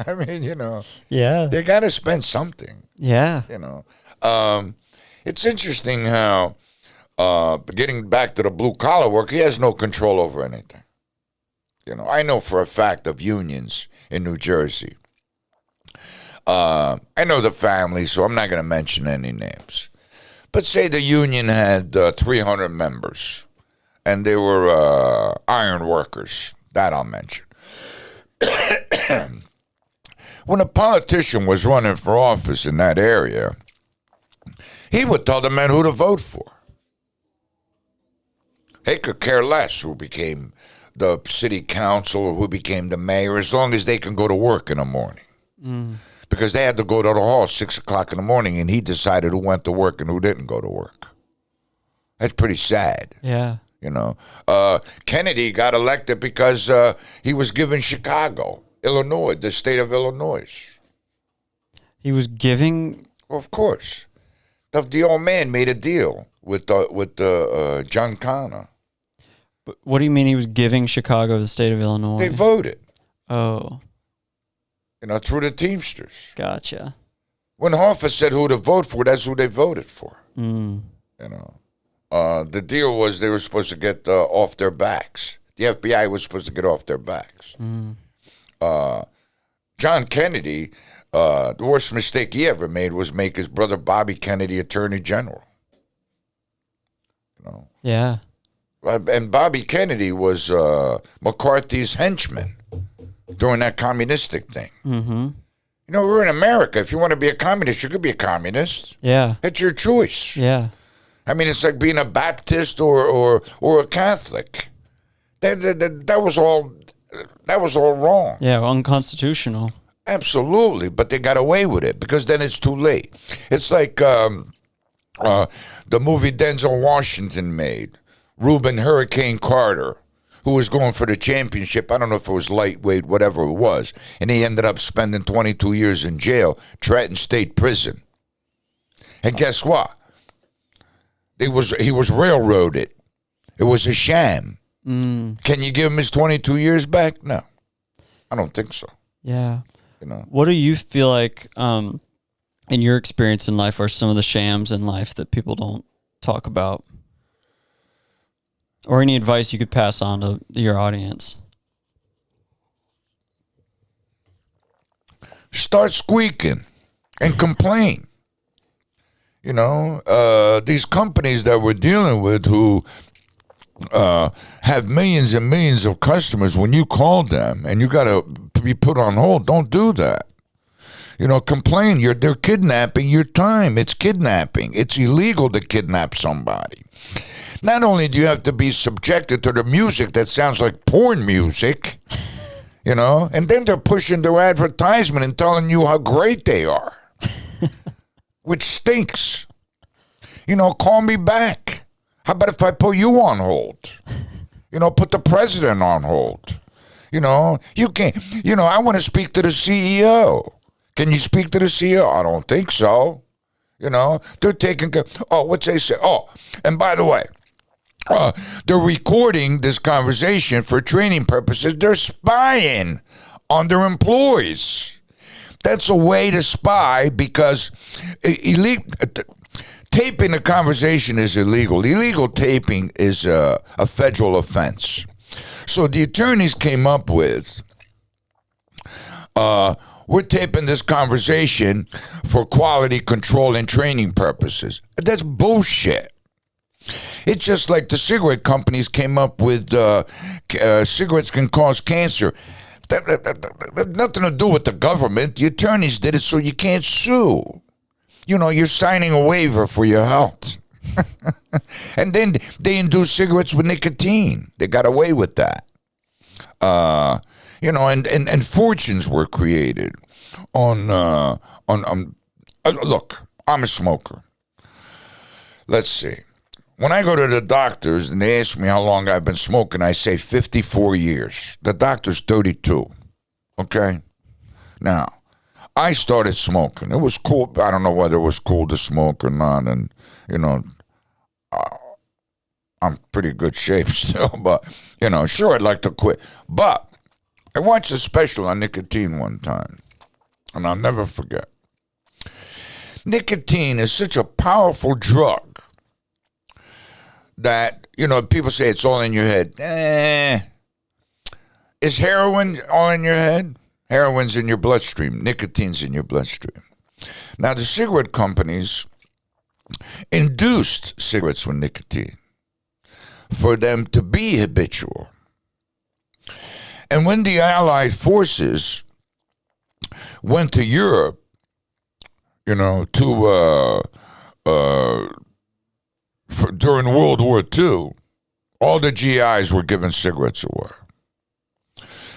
I mean, you know. Yeah. They got to spend something. Yeah. You know. It's interesting how, getting back to the blue-collar work, he has no control over anything. You know, I know for a fact of unions in New Jersey. I know the family, so I'm not going to mention any names. But say the union had 300 members, and they were iron workers. That I'll mention. When a politician was running for office in that area, he would tell the men who to vote for. They could care less who became the city council or who became the mayor, as long as they can go to work in the morning. Because they had to go to the hall 6 o'clock in the morning, and he decided who went to work and who didn't go to work. That's pretty sad. Yeah. You know, Kennedy got elected because he was given Chicago, Illinois, the state of Illinois. He was giving. Well, of course. The old man made a deal with John Connor. But what do you mean he was giving Chicago the state of Illinois? They voted. Oh. You know, through the Teamsters. Gotcha. When Hoffa said who to vote for, that's who they voted for. Mm. You know, the deal was they were supposed to get off their backs. The FBI was supposed to get off their backs. Mm. John Kennedy, the worst mistake he ever made was make his brother Bobby Kennedy Attorney General. You know. Yeah. And Bobby Kennedy was McCarthy's henchman during that communistic thing. Mm-hmm. You know, we're in America. If you want to be a communist, you could be a communist. Yeah. It's your choice. Yeah. I mean, it's like being a Baptist or a Catholic. That was all wrong. Yeah, unconstitutional. Absolutely, but they got away with it because then it's too late. It's like the movie Denzel Washington made, Reuben Hurricane Carter, who was going for the championship. I don't know if it was lightweight, whatever it was, and he ended up spending 22 years in jail, Trenton State Prison. And guess what? He was railroaded. It was a sham. Mm. Can you give him his 22 years back? No, I don't think so. Yeah. You know. What do you feel like, in your experience in life, are some of the shams in life that people don't talk about? Or any advice you could pass on to your audience? Start squeaking and complain. You know, these companies that we're dealing with who have millions and millions of customers, when you call them and you got to be put on hold, don't do that. complain. They're kidnapping your time. It's kidnapping. It's illegal to kidnap somebody. Not only do you have to be subjected to the music that sounds like porn music, and then they're pushing their advertisement and telling you how great they are, which stinks. Call me back. How about if I put you on hold? Put the president on hold. You can't. I want to speak to the CEO. Can you speak to the CEO? I don't think so. They're taking. What's they say? Oh, and by the way, they're recording this conversation for training purposes. They're spying on their employees. That's a way to spy because taping a conversation is illegal. Illegal taping is a federal offense. So the attorneys came up with, we're taping this conversation for quality control and training purposes. That's bullshit. It's just like the cigarette companies came up with cigarettes can cause cancer. That nothing to do with the government. The attorneys did it so you can't sue. You're signing a waiver for your health. And then they induced cigarettes with nicotine. They got away with that. And fortunes were created on look, I'm a smoker. Let's see. When I go to the doctors and they ask me how long I've been smoking, I say 54 years. The doctor's 32. Okay? Now, I started smoking. It was cool. I don't know whether it was cool to smoke or not. And, I'm pretty good shape still. But, sure, I'd like to quit. But I watched a special on nicotine one time. And I'll never forget. Nicotine is such a powerful drug that, people say it's all in your head. Is heroin all in your head? Heroin's in your bloodstream. Nicotine's in your bloodstream. Now, the cigarette companies induced cigarettes with nicotine for them to be habitual. And when the Allied forces went to Europe, during World War II, all the GIs were giving cigarettes away.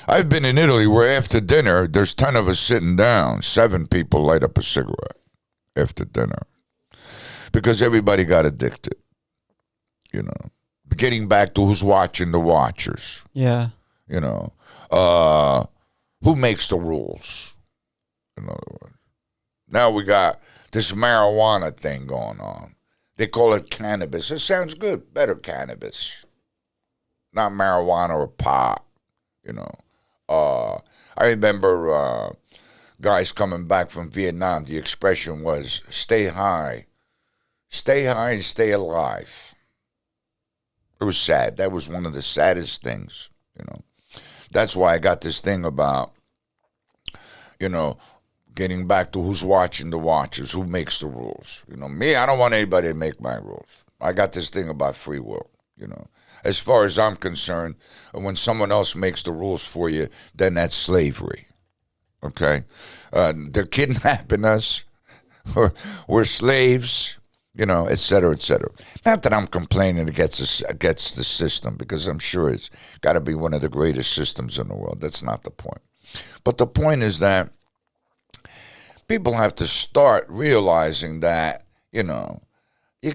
I've been in Italy where after dinner, there's 10 of us sitting down. 7 people light up a cigarette after dinner because everybody got addicted. Getting back to who's watching the watchers. Yeah. Who makes the rules? In other words. Now we got this marijuana thing going on. They call it cannabis. It sounds good. Better cannabis. Not marijuana or pot, I remember guys coming back from Vietnam. The expression was, stay high. Stay high and stay alive. It was sad. That was one of the saddest things, That's why I got this thing about, getting back to who's watching the watchers, who makes the rules. Me, I don't want anybody to make my rules. I got this thing about free will, As far as I'm concerned, when someone else makes the rules for you, then that's slavery, okay? They're kidnapping us. We're slaves, et cetera, et cetera. Not that I'm complaining against the system, because I'm sure it's got to be one of the greatest systems in the world. That's not the point. But the point is that people have to start realizing that, you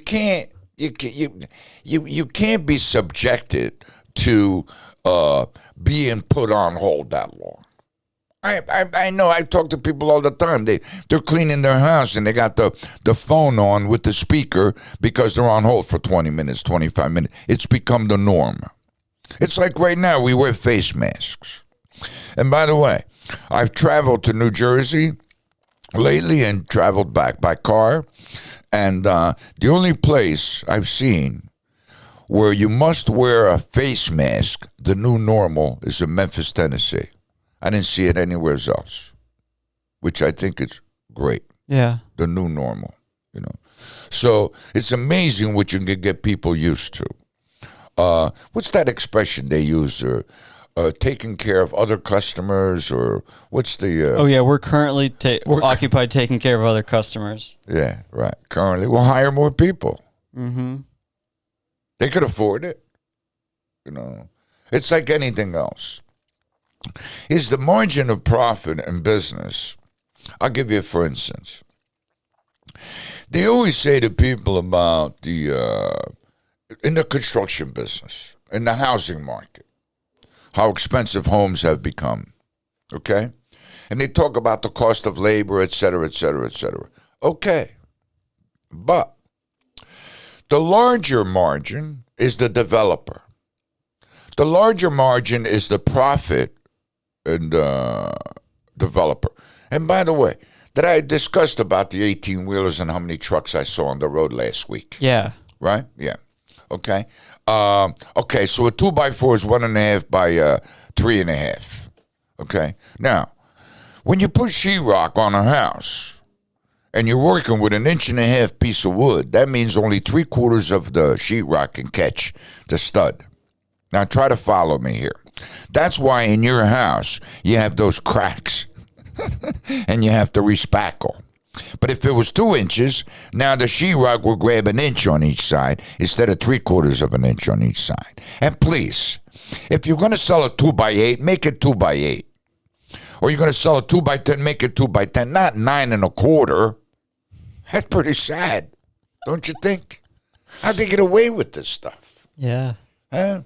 can't be subjected to being put on hold that long. I know. I talk to people all the time. They're cleaning their house and they got the phone on with the speaker because they're on hold for 20 minutes, 25 minutes. It's become the norm. It's like right now we wear face masks. And by the way, I've traveled to New Jersey lately and traveled back by car. And the only place I've seen where you must wear a face mask, the new normal, is in Memphis, Tennessee. I didn't see it anywhere else, which I think is great. Yeah. The new normal, So it's amazing what you can get people used to. What's that expression they use? taking care of other customers, or what's the? Oh yeah, we're currently occupied taking care of other customers. Yeah, right. Currently, we'll hire more people. Mm-hmm. They could afford it. It's like anything else. Is the margin of profit in business? I'll give you, for instance. They always say to people about in the construction business, in the housing market, how expensive homes have become, okay? And they talk about the cost of labor, et cetera, et cetera, et cetera. Okay. But the larger margin is the developer. The larger margin is the profit and developer. And by the way, that I discussed about the 18-wheelers and how many trucks I saw on the road last week. Yeah. Right? Yeah. Okay. Okay, so a 2x4 is 1.5 by 3.5. Okay. Now, when you put sheetrock on a house and you're working with an 1.5-inch piece of wood, that means only 3/4 of the sheetrock can catch the stud. Now, try to follow me here. That's why in your house you have those cracks and you have to respackle. But if it was 2 inches, now the sheetrock will grab 1 inch on each side instead of 3/4 of an inch on each side. And please, if you're going to sell a 2x8, make it 2x8. Or you're going to sell a 2x10, make it 2x10, not 9 1/4. That's pretty sad, don't you think? How'd they get away with this stuff? Yeah. Huh?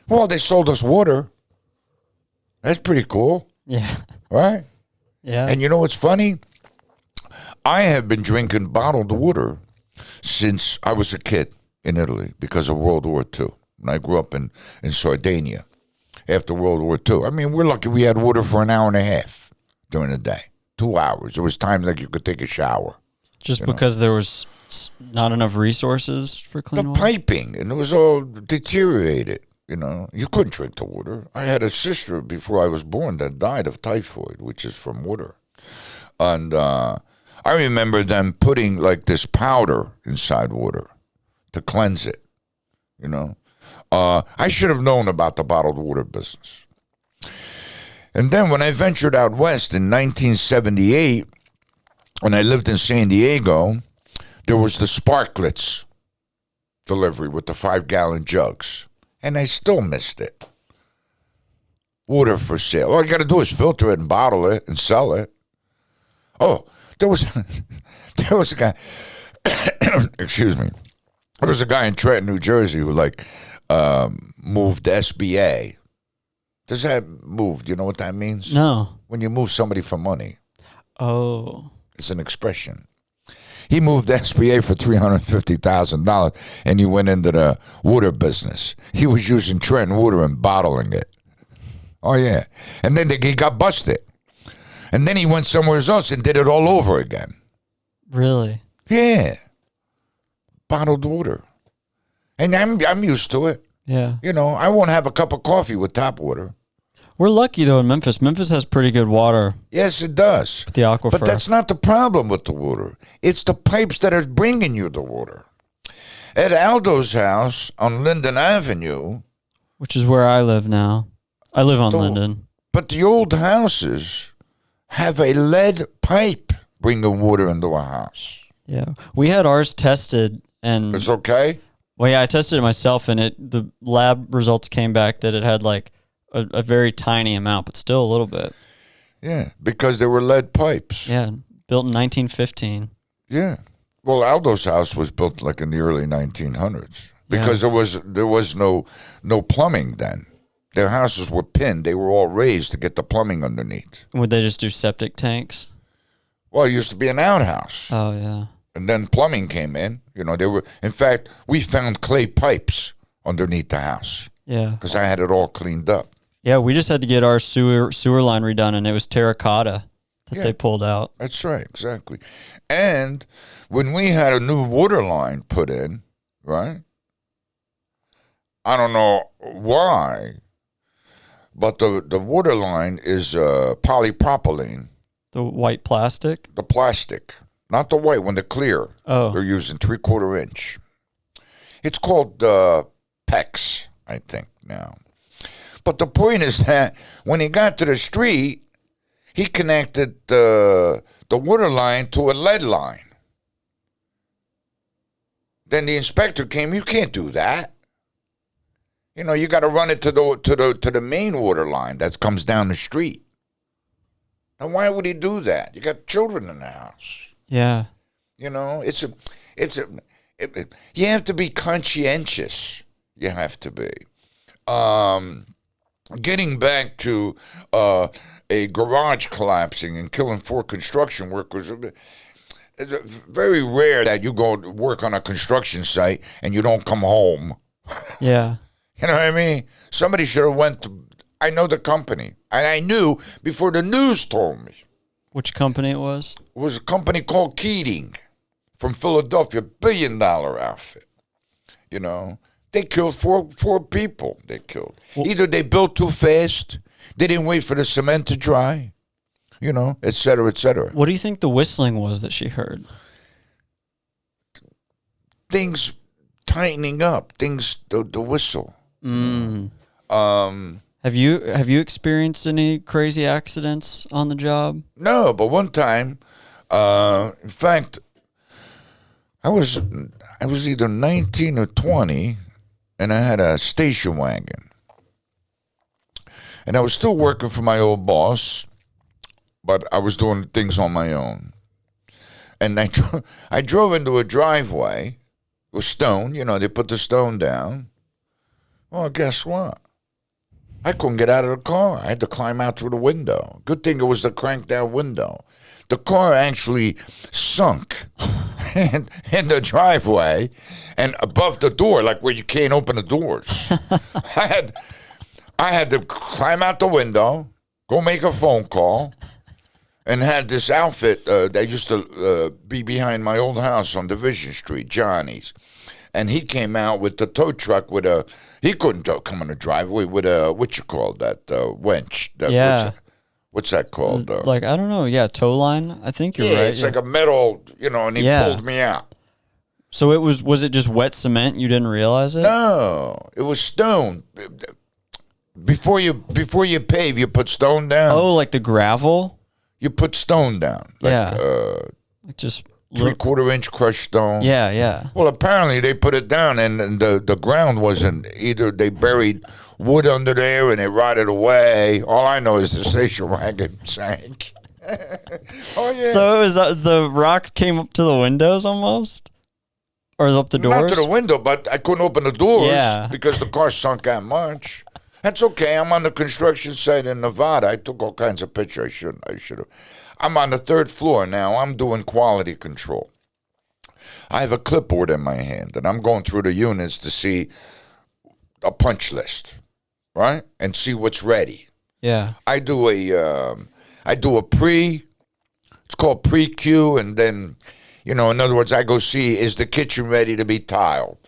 Well, they sold us water. That's pretty cool. Yeah. Right? Yeah. And you know what's funny? I have been drinking bottled water since I was a kid in Italy because of World War II. And I grew up in Sardinia after World War II. I mean, we're lucky we had water for 1.5 hours during the day. 2 hours. There was times like you could take a shower. Just because there was not enough resources for clean water? Piping, and it was all deteriorated. You couldn't drink the water. I had a sister before I was born that died of typhoid, which is from water. And I remember them putting like this powder inside water to cleanse it. I should have known about the bottled water business. And then when I ventured out west in 1978, when I lived in San Diego, there was the Sparklets delivery with the 5-gallon jugs. And I still missed it. Water for sale. All you got to do is filter it and bottle it and sell it. Oh, there was a guy. Excuse me. There was a guy in Trenton, New Jersey, who moved to SBA. Does that move? Do you know what that means? No. When you move somebody for money. Oh. It's an expression. He moved to SBA for $350,000, and he went into the water business. He was using Trenton water and bottling it. Oh, yeah. And then he got busted. And then he went somewhere else and did it all over again. Really? Yeah. Bottled water. And I'm used to it. Yeah. I won't have a cup of coffee with tap water. We're lucky, though, in Memphis. Memphis has pretty good water. Yes, it does. The aquifer. But that's not the problem with the water. It's the pipes that are bringing you the water. At Aldo's house on Linden Avenue. Which is where I live now. I live on Linden. But the old houses have a lead pipe bringing water into a house. Yeah. We had ours tested, and it's okay? Well, yeah, I tested it myself, and the lab results came back that it had a very tiny amount, but still a little bit. Yeah, because there were lead pipes. Yeah, built in 1915. Yeah. Well, Aldo's house was built in the early 1900s because there was no plumbing then. Their houses were pinned. They were all raised to get the plumbing underneath. Would they just do septic tanks? Well, it used to be an outhouse. Oh, yeah. And then plumbing came in. In fact, we found clay pipes underneath the house. Yeah. Because I had it all cleaned up. Yeah, we just had to get our sewer line redone, and it was terracotta that they pulled out. That's right, exactly. And when we had a new water line put in, right? I don't know why, but the water line is polypropylene. The white plastic? The plastic. Not the white one, the clear. Oh. They're using 3/4 inch. It's called PEX, I think, now. But the point is that when he got to the street, he connected the water line to a lead line. Then the inspector came. You can't do that. You know, you got to run it to the main water line that comes down the street. Now, why would he do that? You got children in the house. Yeah. You know, you have to be conscientious. You have to be. Getting back to a garage collapsing and killing 4 construction workers. It's very rare that you go to work on a construction site and you don't come home. Yeah. You know what I mean? Somebody should have went to, I know the company. And I knew before the news told me. Which company it was? It was a company called Keating from Philadelphia, $1 billion outfit. You know, they killed four people. They killed. Either they built too fast, they didn't wait for the cement to dry, you know, et cetera, et cetera. What do you think the whistling was that she heard? Things tightening up. Things, the whistle. Mm. Have you experienced any crazy accidents on the job? No, but one time, in fact, I was either 19 or 20, and I had a station wagon. And I was still working for my old boss, but I was doing things on my own. And I drove into a driveway with stone. You know, they put the stone down. Well, guess what? I couldn't get out of the car. I had to climb out through the window. Good thing it was the crank down window. The car actually sunk in the driveway and above the door, like where you can't open the doors. I had to climb out the window, go make a phone call, and had this outfit that used to be behind my old house on Division Street, Johnny's. And he came out with the tow truck with he couldn't come in the driveway with what you call that, winch. Yeah. What's that called? Like, I don't know. Yeah, tow line. I think you're right. It's like a metal, you know, and he pulled me out. So was it just wet cement? You didn't realize it? No, it was stone. Before you pave, you put stone down. Oh, like the gravel? You put stone down. Like, like just 3/4 inch crushed stone. Yeah, yeah. Well, apparently they put it down, and the ground wasn't, either they buried wood under there and it rotted away. All I know is the station wagon sank. Oh, yeah. So it was the rocks came up to the windows almost? Or up the doors? Not to the window, but I couldn't open the doors because the car sunk that much. That's okay. I'm on the construction site in Nevada. I took all kinds of pictures. I should have. I'm on the 3rd floor now. I'm doing quality control. I have a clipboard in my hand, and I'm going through the units to see a punch list, right? And see what's ready. Yeah. I do a pre, it's called pre-Q, and then, you know, in other words, I go see, is the kitchen ready to be tiled?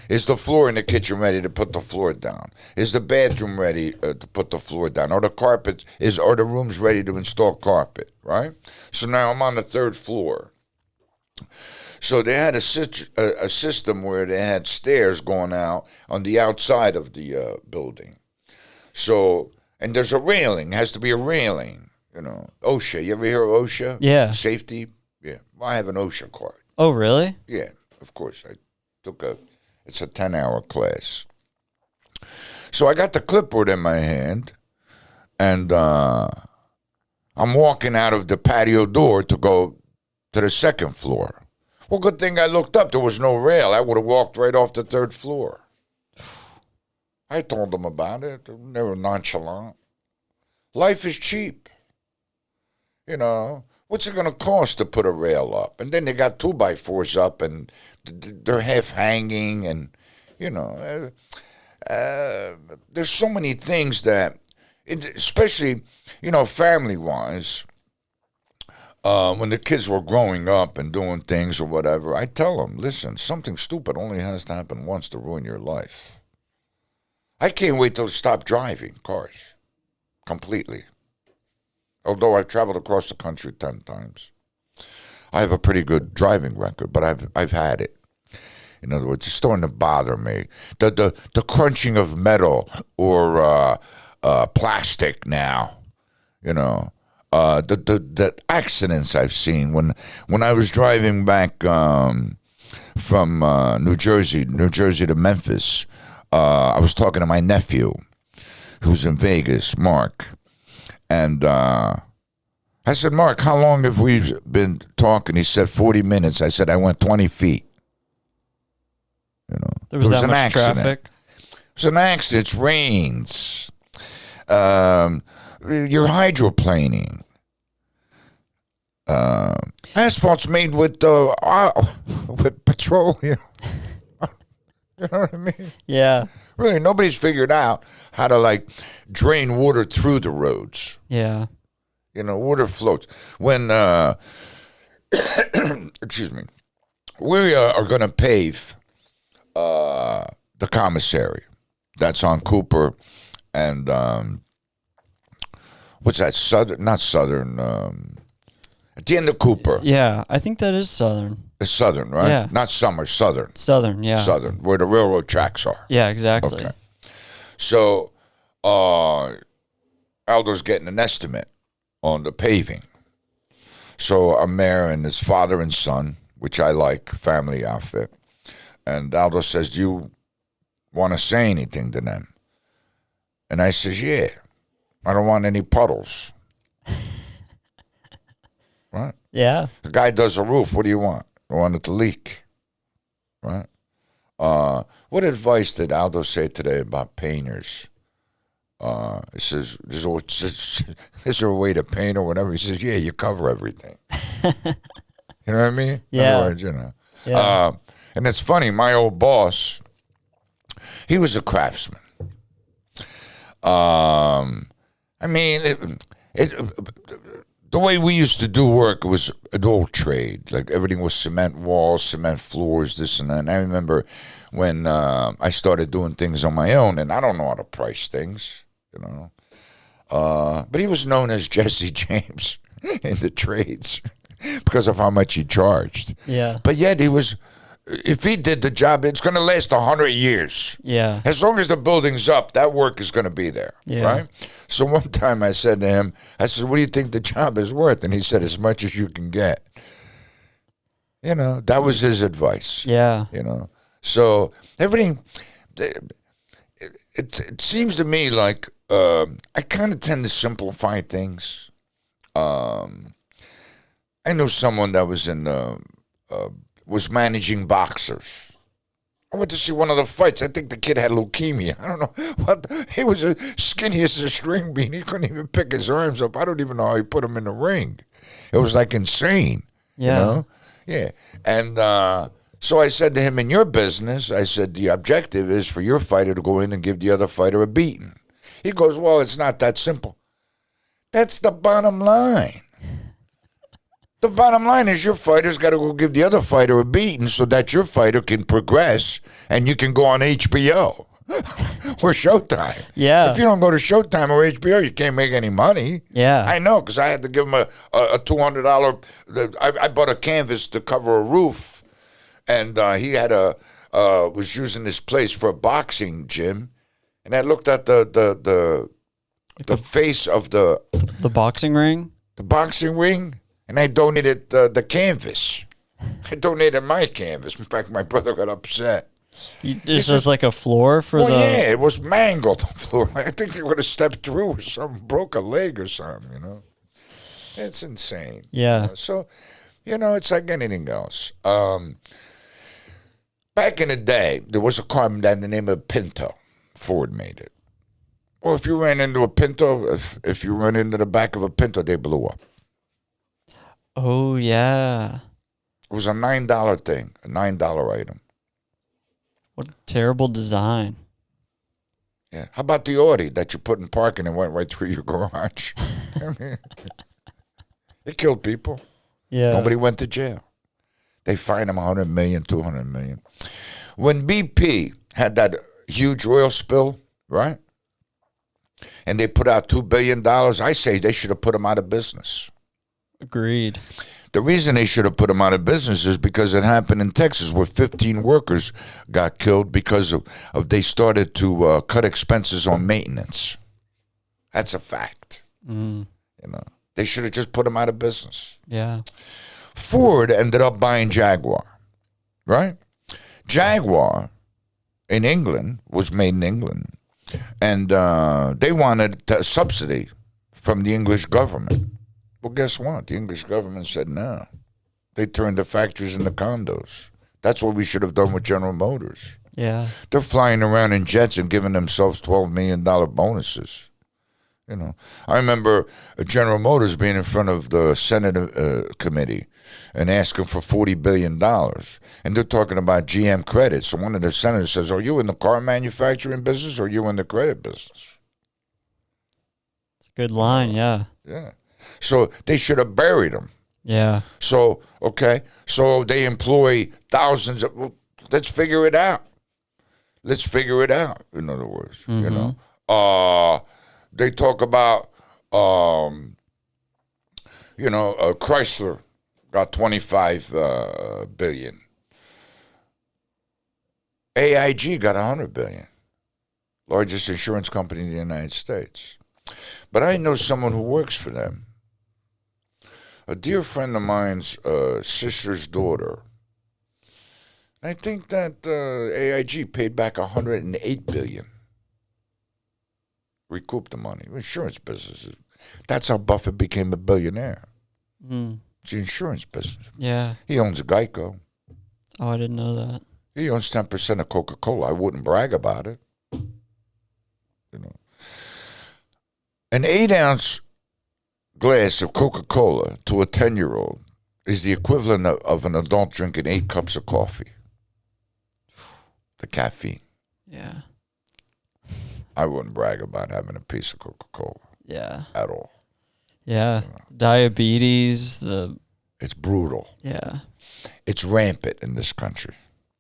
Is the floor in the kitchen ready to put the floor down? Is the bathroom ready to put the floor down? Or the carpet, are the rooms ready to install carpet, right? So now I'm on the 3rd floor. So they had a system where they had stairs going out on the outside of the building. So, and there's a railing, has to be a railing, you know. OSHA, you ever hear of OSHA? Yeah. Safety? Yeah. Well, I have an OSHA card. Oh, really? Yeah, of course. I took it's a 10-hour class. So I got the clipboard in my hand, and I'm walking out of the patio door to go to the 2nd floor. Well, good thing I looked up. There was no rail. I would have walked right off the 3rd floor. I told them about it. They were nonchalant. Life is cheap. You know, what's it going to cost to put a rail up? And then they got 2x4s up, and they're half hanging, and, you know, there's so many things that, especially, you know, family-wise, when the kids were growing up and doing things or whatever, I tell them, listen, something stupid only has to happen once to ruin your life. I can't wait to stop driving cars completely. Although I've traveled across the country 10 times. I have a pretty good driving record, but I've had it. In other words, it's starting to bother me. The crunching of metal or plastic now. You know, the accidents I've seen when I was driving back from New Jersey to Memphis. I was talking to my nephew, who's in Vegas, Mark, and I said, Mark, how long have we been talking? He said 40 minutes. I said, I went 20 feet. You know, There was that an much accident. traffic. It was an accident. It rains. You're hydroplaning. Asphalt's made with petroleum. You know what I mean? Yeah. Really, nobody's figured out how to like drain water through the roads. Yeah. You know, water floats. When, excuse me, we are going to pave the commissary. That's on Cooper and what's that? Not Southern. At the end of Cooper. Yeah. I think that is Southern. It's Southern, right? Yeah. Not Summer, Southern. Southern, yeah. Southern, where the railroad tracks are. Yeah, exactly. Okay. So, Aldo's getting an estimate on the paving. So I'm there and his father and son, which I like, family outfit. And Aldo says, do you want to say anything to them? And I says, yeah, I don't want any puddles. Right? Yeah. The guy does a roof. What do you want? I want it to leak. Right? What advice did Aldo say today about painters? He says, is there a way to paint or whatever? He says, yeah, you cover everything. You know what I mean? Yeah. In other words, you know. Yeah. And it's funny, my old boss, he was a craftsman. I mean, the way we used to do work was an old trade. Like everything was cement walls, cement floors, this and that. And I remember when I started doing things on my own, and I don't know how to price things, you know. But he was known as Jesse James in the trades because of how much he charged. Yeah. But yet he was, if he did the job, it's going to last 100 years. Yeah. As long as the building's up, that work is going to be there, Yeah. right? So one time I said to him, I said, what do you think the job is worth? And he said, as much as you can get. You know, that was his advice. Yeah. You know, so everything, it seems to me like I kind of tend to simplify things. I know someone that was was managing boxers. I went to see one of the fights. I think the kid had leukemia. I don't know what. He was as skinny as a string bean. He couldn't even pick his arms up. I don't even know how he put him in the ring. It was like insane. Yeah. You know? Yeah. And so I said to him, in your business, I said, the objective is for your fighter to go in and give the other fighter a beating. He goes, well, it's not that simple. That's the bottom line. The bottom line is your fighter's got to go give the other fighter a beating so that your fighter can progress and you can go on HBO or Showtime. Yeah. If you don't go to Showtime or HBO, you can't make any money. Yeah. I know, because I had to give him a $200. I bought a canvas to cover a roof, and he had was using this place for a boxing gym, and I looked at the face of the boxing ring? the boxing ring, and I donated the canvas. I donated my canvas. In fact, my brother got upset. This is like a floor for Well, the... yeah, it was mangled on the floor. I think they would have stepped through or something, broke a leg or something, you know. It's insane. Yeah. You know? So, you know, it's like anything else. Back in the day, there was a car by the name of Pinto. Ford made it. Well, if you ran into a Pinto, if you run into the back of a Pinto, they blew up. Oh, yeah. It was a $9 thing, a $9 item. What a terrible design. Yeah. How about the Audi that you put in parking and went right through your garage? I mean, it killed people. Yeah. Nobody went to jail. They fined them $100 million, $200 million. When BP had that huge oil spill, right? And they put out $2 billion, I say they should have put them out of business. Agreed. The reason they should have put them out of business is because it happened in Texas where 15 workers got killed because of they started to cut expenses on maintenance. That's a fact. You know, they should have just put them out of business. Yeah. Ford ended up buying Jaguar, right? Jaguar in England was made in England, and they wanted a subsidy from the English government. Well, guess what? The English government said no. They turned the factories into condos. That's what we should have done with General Motors. Yeah. They're flying around in jets and giving themselves $12 million bonuses. You know, I remember General Motors being in front of the Senate committee and asking for $40 billion. And they're talking about GM credit. So one of the senators says, are you in the car manufacturing business or are you in the credit business? It's a good line, yeah. Yeah. So they should have buried them. Yeah. So, okay. So they employ thousands of, well, let's figure it out. Let's figure it out, in other words, you know. They talk about, Chrysler got $25 billion. AIG got $100 billion. Largest insurance company in the United States. But I know someone who works for them. A dear friend of mine's sister's daughter. I think that AIG paid back $108 billion. Recouped the money. Insurance businesses. That's how Buffett became a billionaire. It's the insurance business. Yeah. He owns Geico. Oh, I didn't know that. He owns 10% of Coca-Cola. I wouldn't brag about it. You know, an 8-ounce glass of Coca-Cola to a 10-year-old is the equivalent of an adult drinking 8 cups of coffee. The caffeine. Yeah. I wouldn't brag about having a piece of Coca-Cola. Yeah. At all. Yeah. Diabetes, It's brutal. Yeah. It's rampant in this country.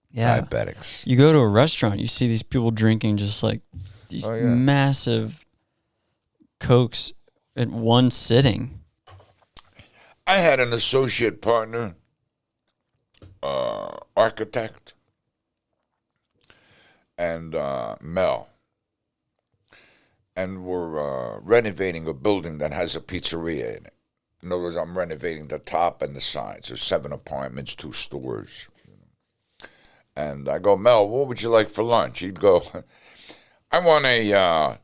Yeah. Diabetics. You go to a restaurant, you see these people drinking just like these massive Cokes at one sitting. I had an associate partner, architect, and Mel. And we're renovating a building that has a pizzeria in it. In other words, I'm renovating the top and the sides. There's 7 apartments, 2 stores. And I go, Mel, what would you like for lunch? He'd go, I want an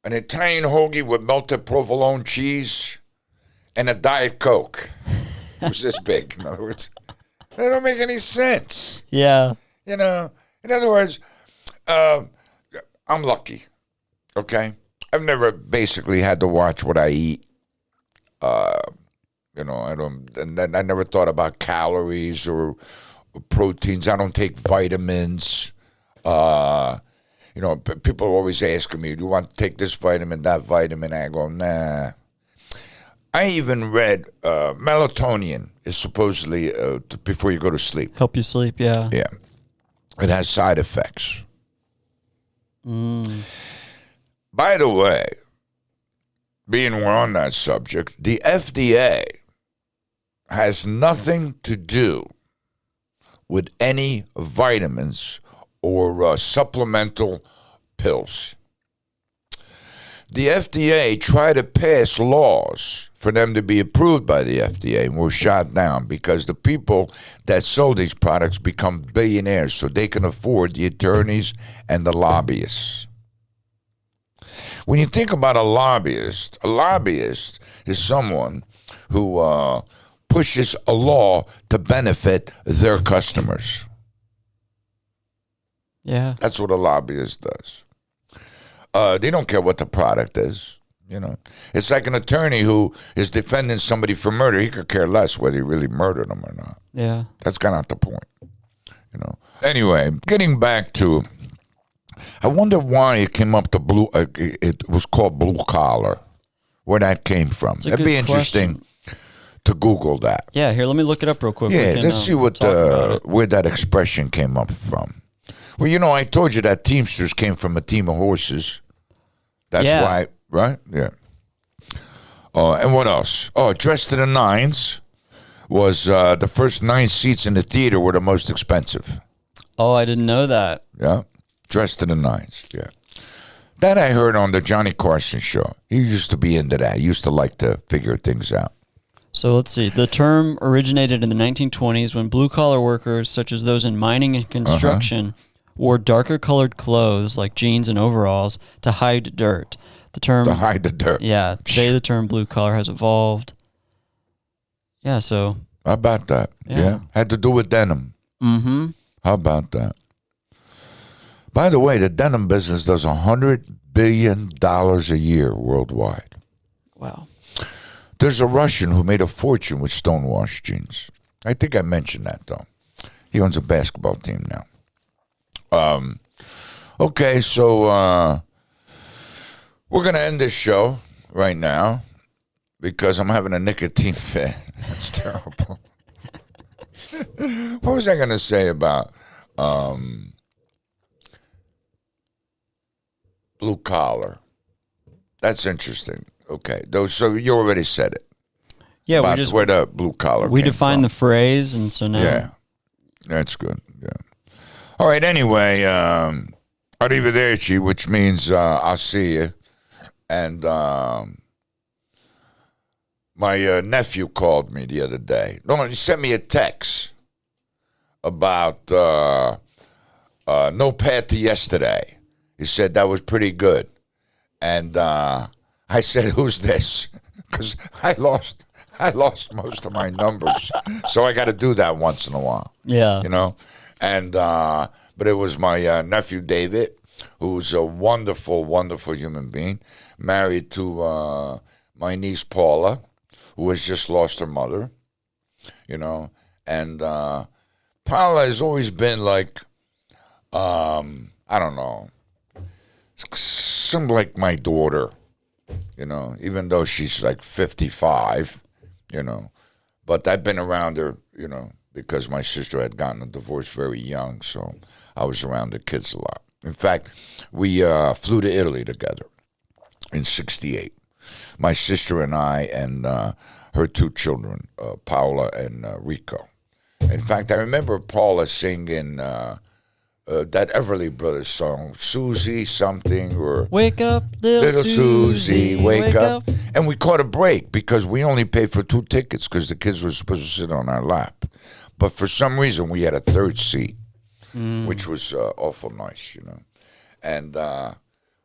Italian hoagie with melted provolone cheese and a Diet Coke. It was this big, in other words. That don't make any sense. Yeah. You know, in other words, I'm lucky, okay? I've never basically had to watch what I eat. I never thought about calories or proteins. I don't take vitamins. People are always asking me, do you want to take this vitamin, that vitamin? I go, nah. I even read melatonin is supposedly before you go to sleep. Help you sleep, yeah. Yeah. It has side effects. By the way, being we're on that subject, the FDA has nothing to do with any vitamins or supplemental pills. The FDA tried to pass laws for them to be approved by the FDA and were shot down because the people that sell these products become billionaires so they can afford the attorneys and the lobbyists. When you think about a lobbyist is someone who pushes a law to benefit their customers. Yeah. That's what a lobbyist does. They don't care what the product is. You know, it's like an attorney who is defending somebody for murder. He could care less whether he really murdered them or not. Yeah. That's kind of not the point. You know. Anyway, getting back to, I wonder why it came up to blue. It was called blue collar. Where that came from? It'd be interesting to Google that. Yeah. Here, let me look it up real quick. Yeah, let's see what where that expression came up from. Well, you know, I told you that Teamsters came from a team of horses. That's why, right? Yeah. And what else? Oh, dressed to the nines. was the first 9 seats in the theater were the most expensive. Oh, I didn't know that. Yeah, dressed to the nines. Yeah, that I heard on the Johnny Carson show. He used to be into that. He used to like to figure things out. So let's see. The term originated in the 1920s when blue-collar workers, such as those in mining and construction, wore darker colored clothes like jeans and overalls to hide dirt. The term To hide the dirt. Yeah, today the term blue collar has evolved. Yeah, so How about that? Yeah. Had to do with denim. mm-hmm. How about that? By the way, the denim business does $100 billion a year worldwide. Wow. There's a Russian who made a fortune with stonewashed jeans. I think I mentioned that, though. He owns a basketball team now. Okay, so we're going to end this show right now because I'm having a nicotine fit. That's terrible. What was I going to say about blue collar? That's interesting. Okay, so you already said it. Yeah, about where the blue collar we came defined from. the phrase, and so now Yeah, that's good. Yeah. All right. Anyway, arrivederci, which means I'll see you. And my nephew called me the other day. No, he sent me a text about No Path to Yesterday. He said that was pretty good. And I said, who's this? Because I lost most of my numbers. So I got to do that once in a while. yeah. You know? And but it was my nephew David, who's a wonderful, wonderful human being, married to my niece Paula, who has just lost her mother. You know, and Paula has always been like, I don't know, something like my daughter. You know, even though she's like 55, you know, but I've been around her, you know, because my sister had gotten a divorce very young, so I was around the kids a lot. In fact, we flew to Italy together in '68. My sister and I and her 2 children, Paula and Rico. In fact, I remember Paula singing that Everly Brothers song, Susie something, or Wake up, little Susie, wake up. And we caught a break because we only paid for 2 tickets because the kids were supposed to sit on our lap. But for some reason, we had a 3rd seat, which was awful nice, you know. And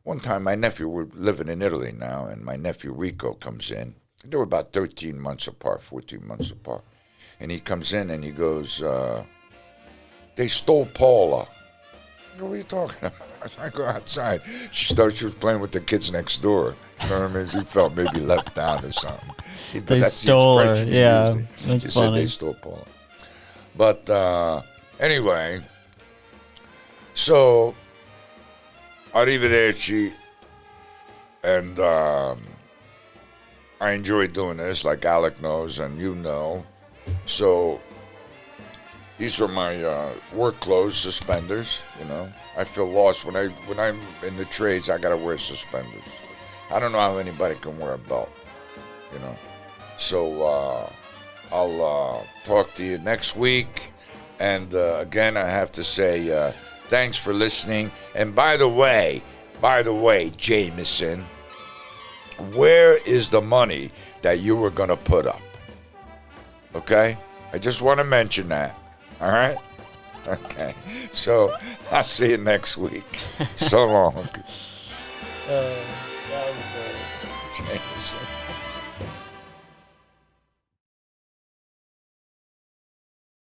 one time, my nephew, we're living in Italy now, and my nephew Rico comes in. They were about 13 months apart, 14 months apart. And he comes in and he goes, they stole Paula. What are you talking about? I go outside. She was playing with the kids next door. You know what I mean? He felt maybe left out or something. They stole her. Yeah, that's He said funny. they stole Paula. But anyway, so arrivederci, and I enjoy doing this, like Alec knows and you know. So these are my work clothes, suspenders. You know, I feel lost when I'm in the trades. I gotta wear suspenders. I don't know how anybody can wear a belt. You know, so I'll talk to you next week. And again, I have to say thanks for listening. And by the way, Jameson, where is the money that you were gonna put up? Okay, I just want to mention that. All right? Okay. So I'll see you next week. So long. That was Jameson.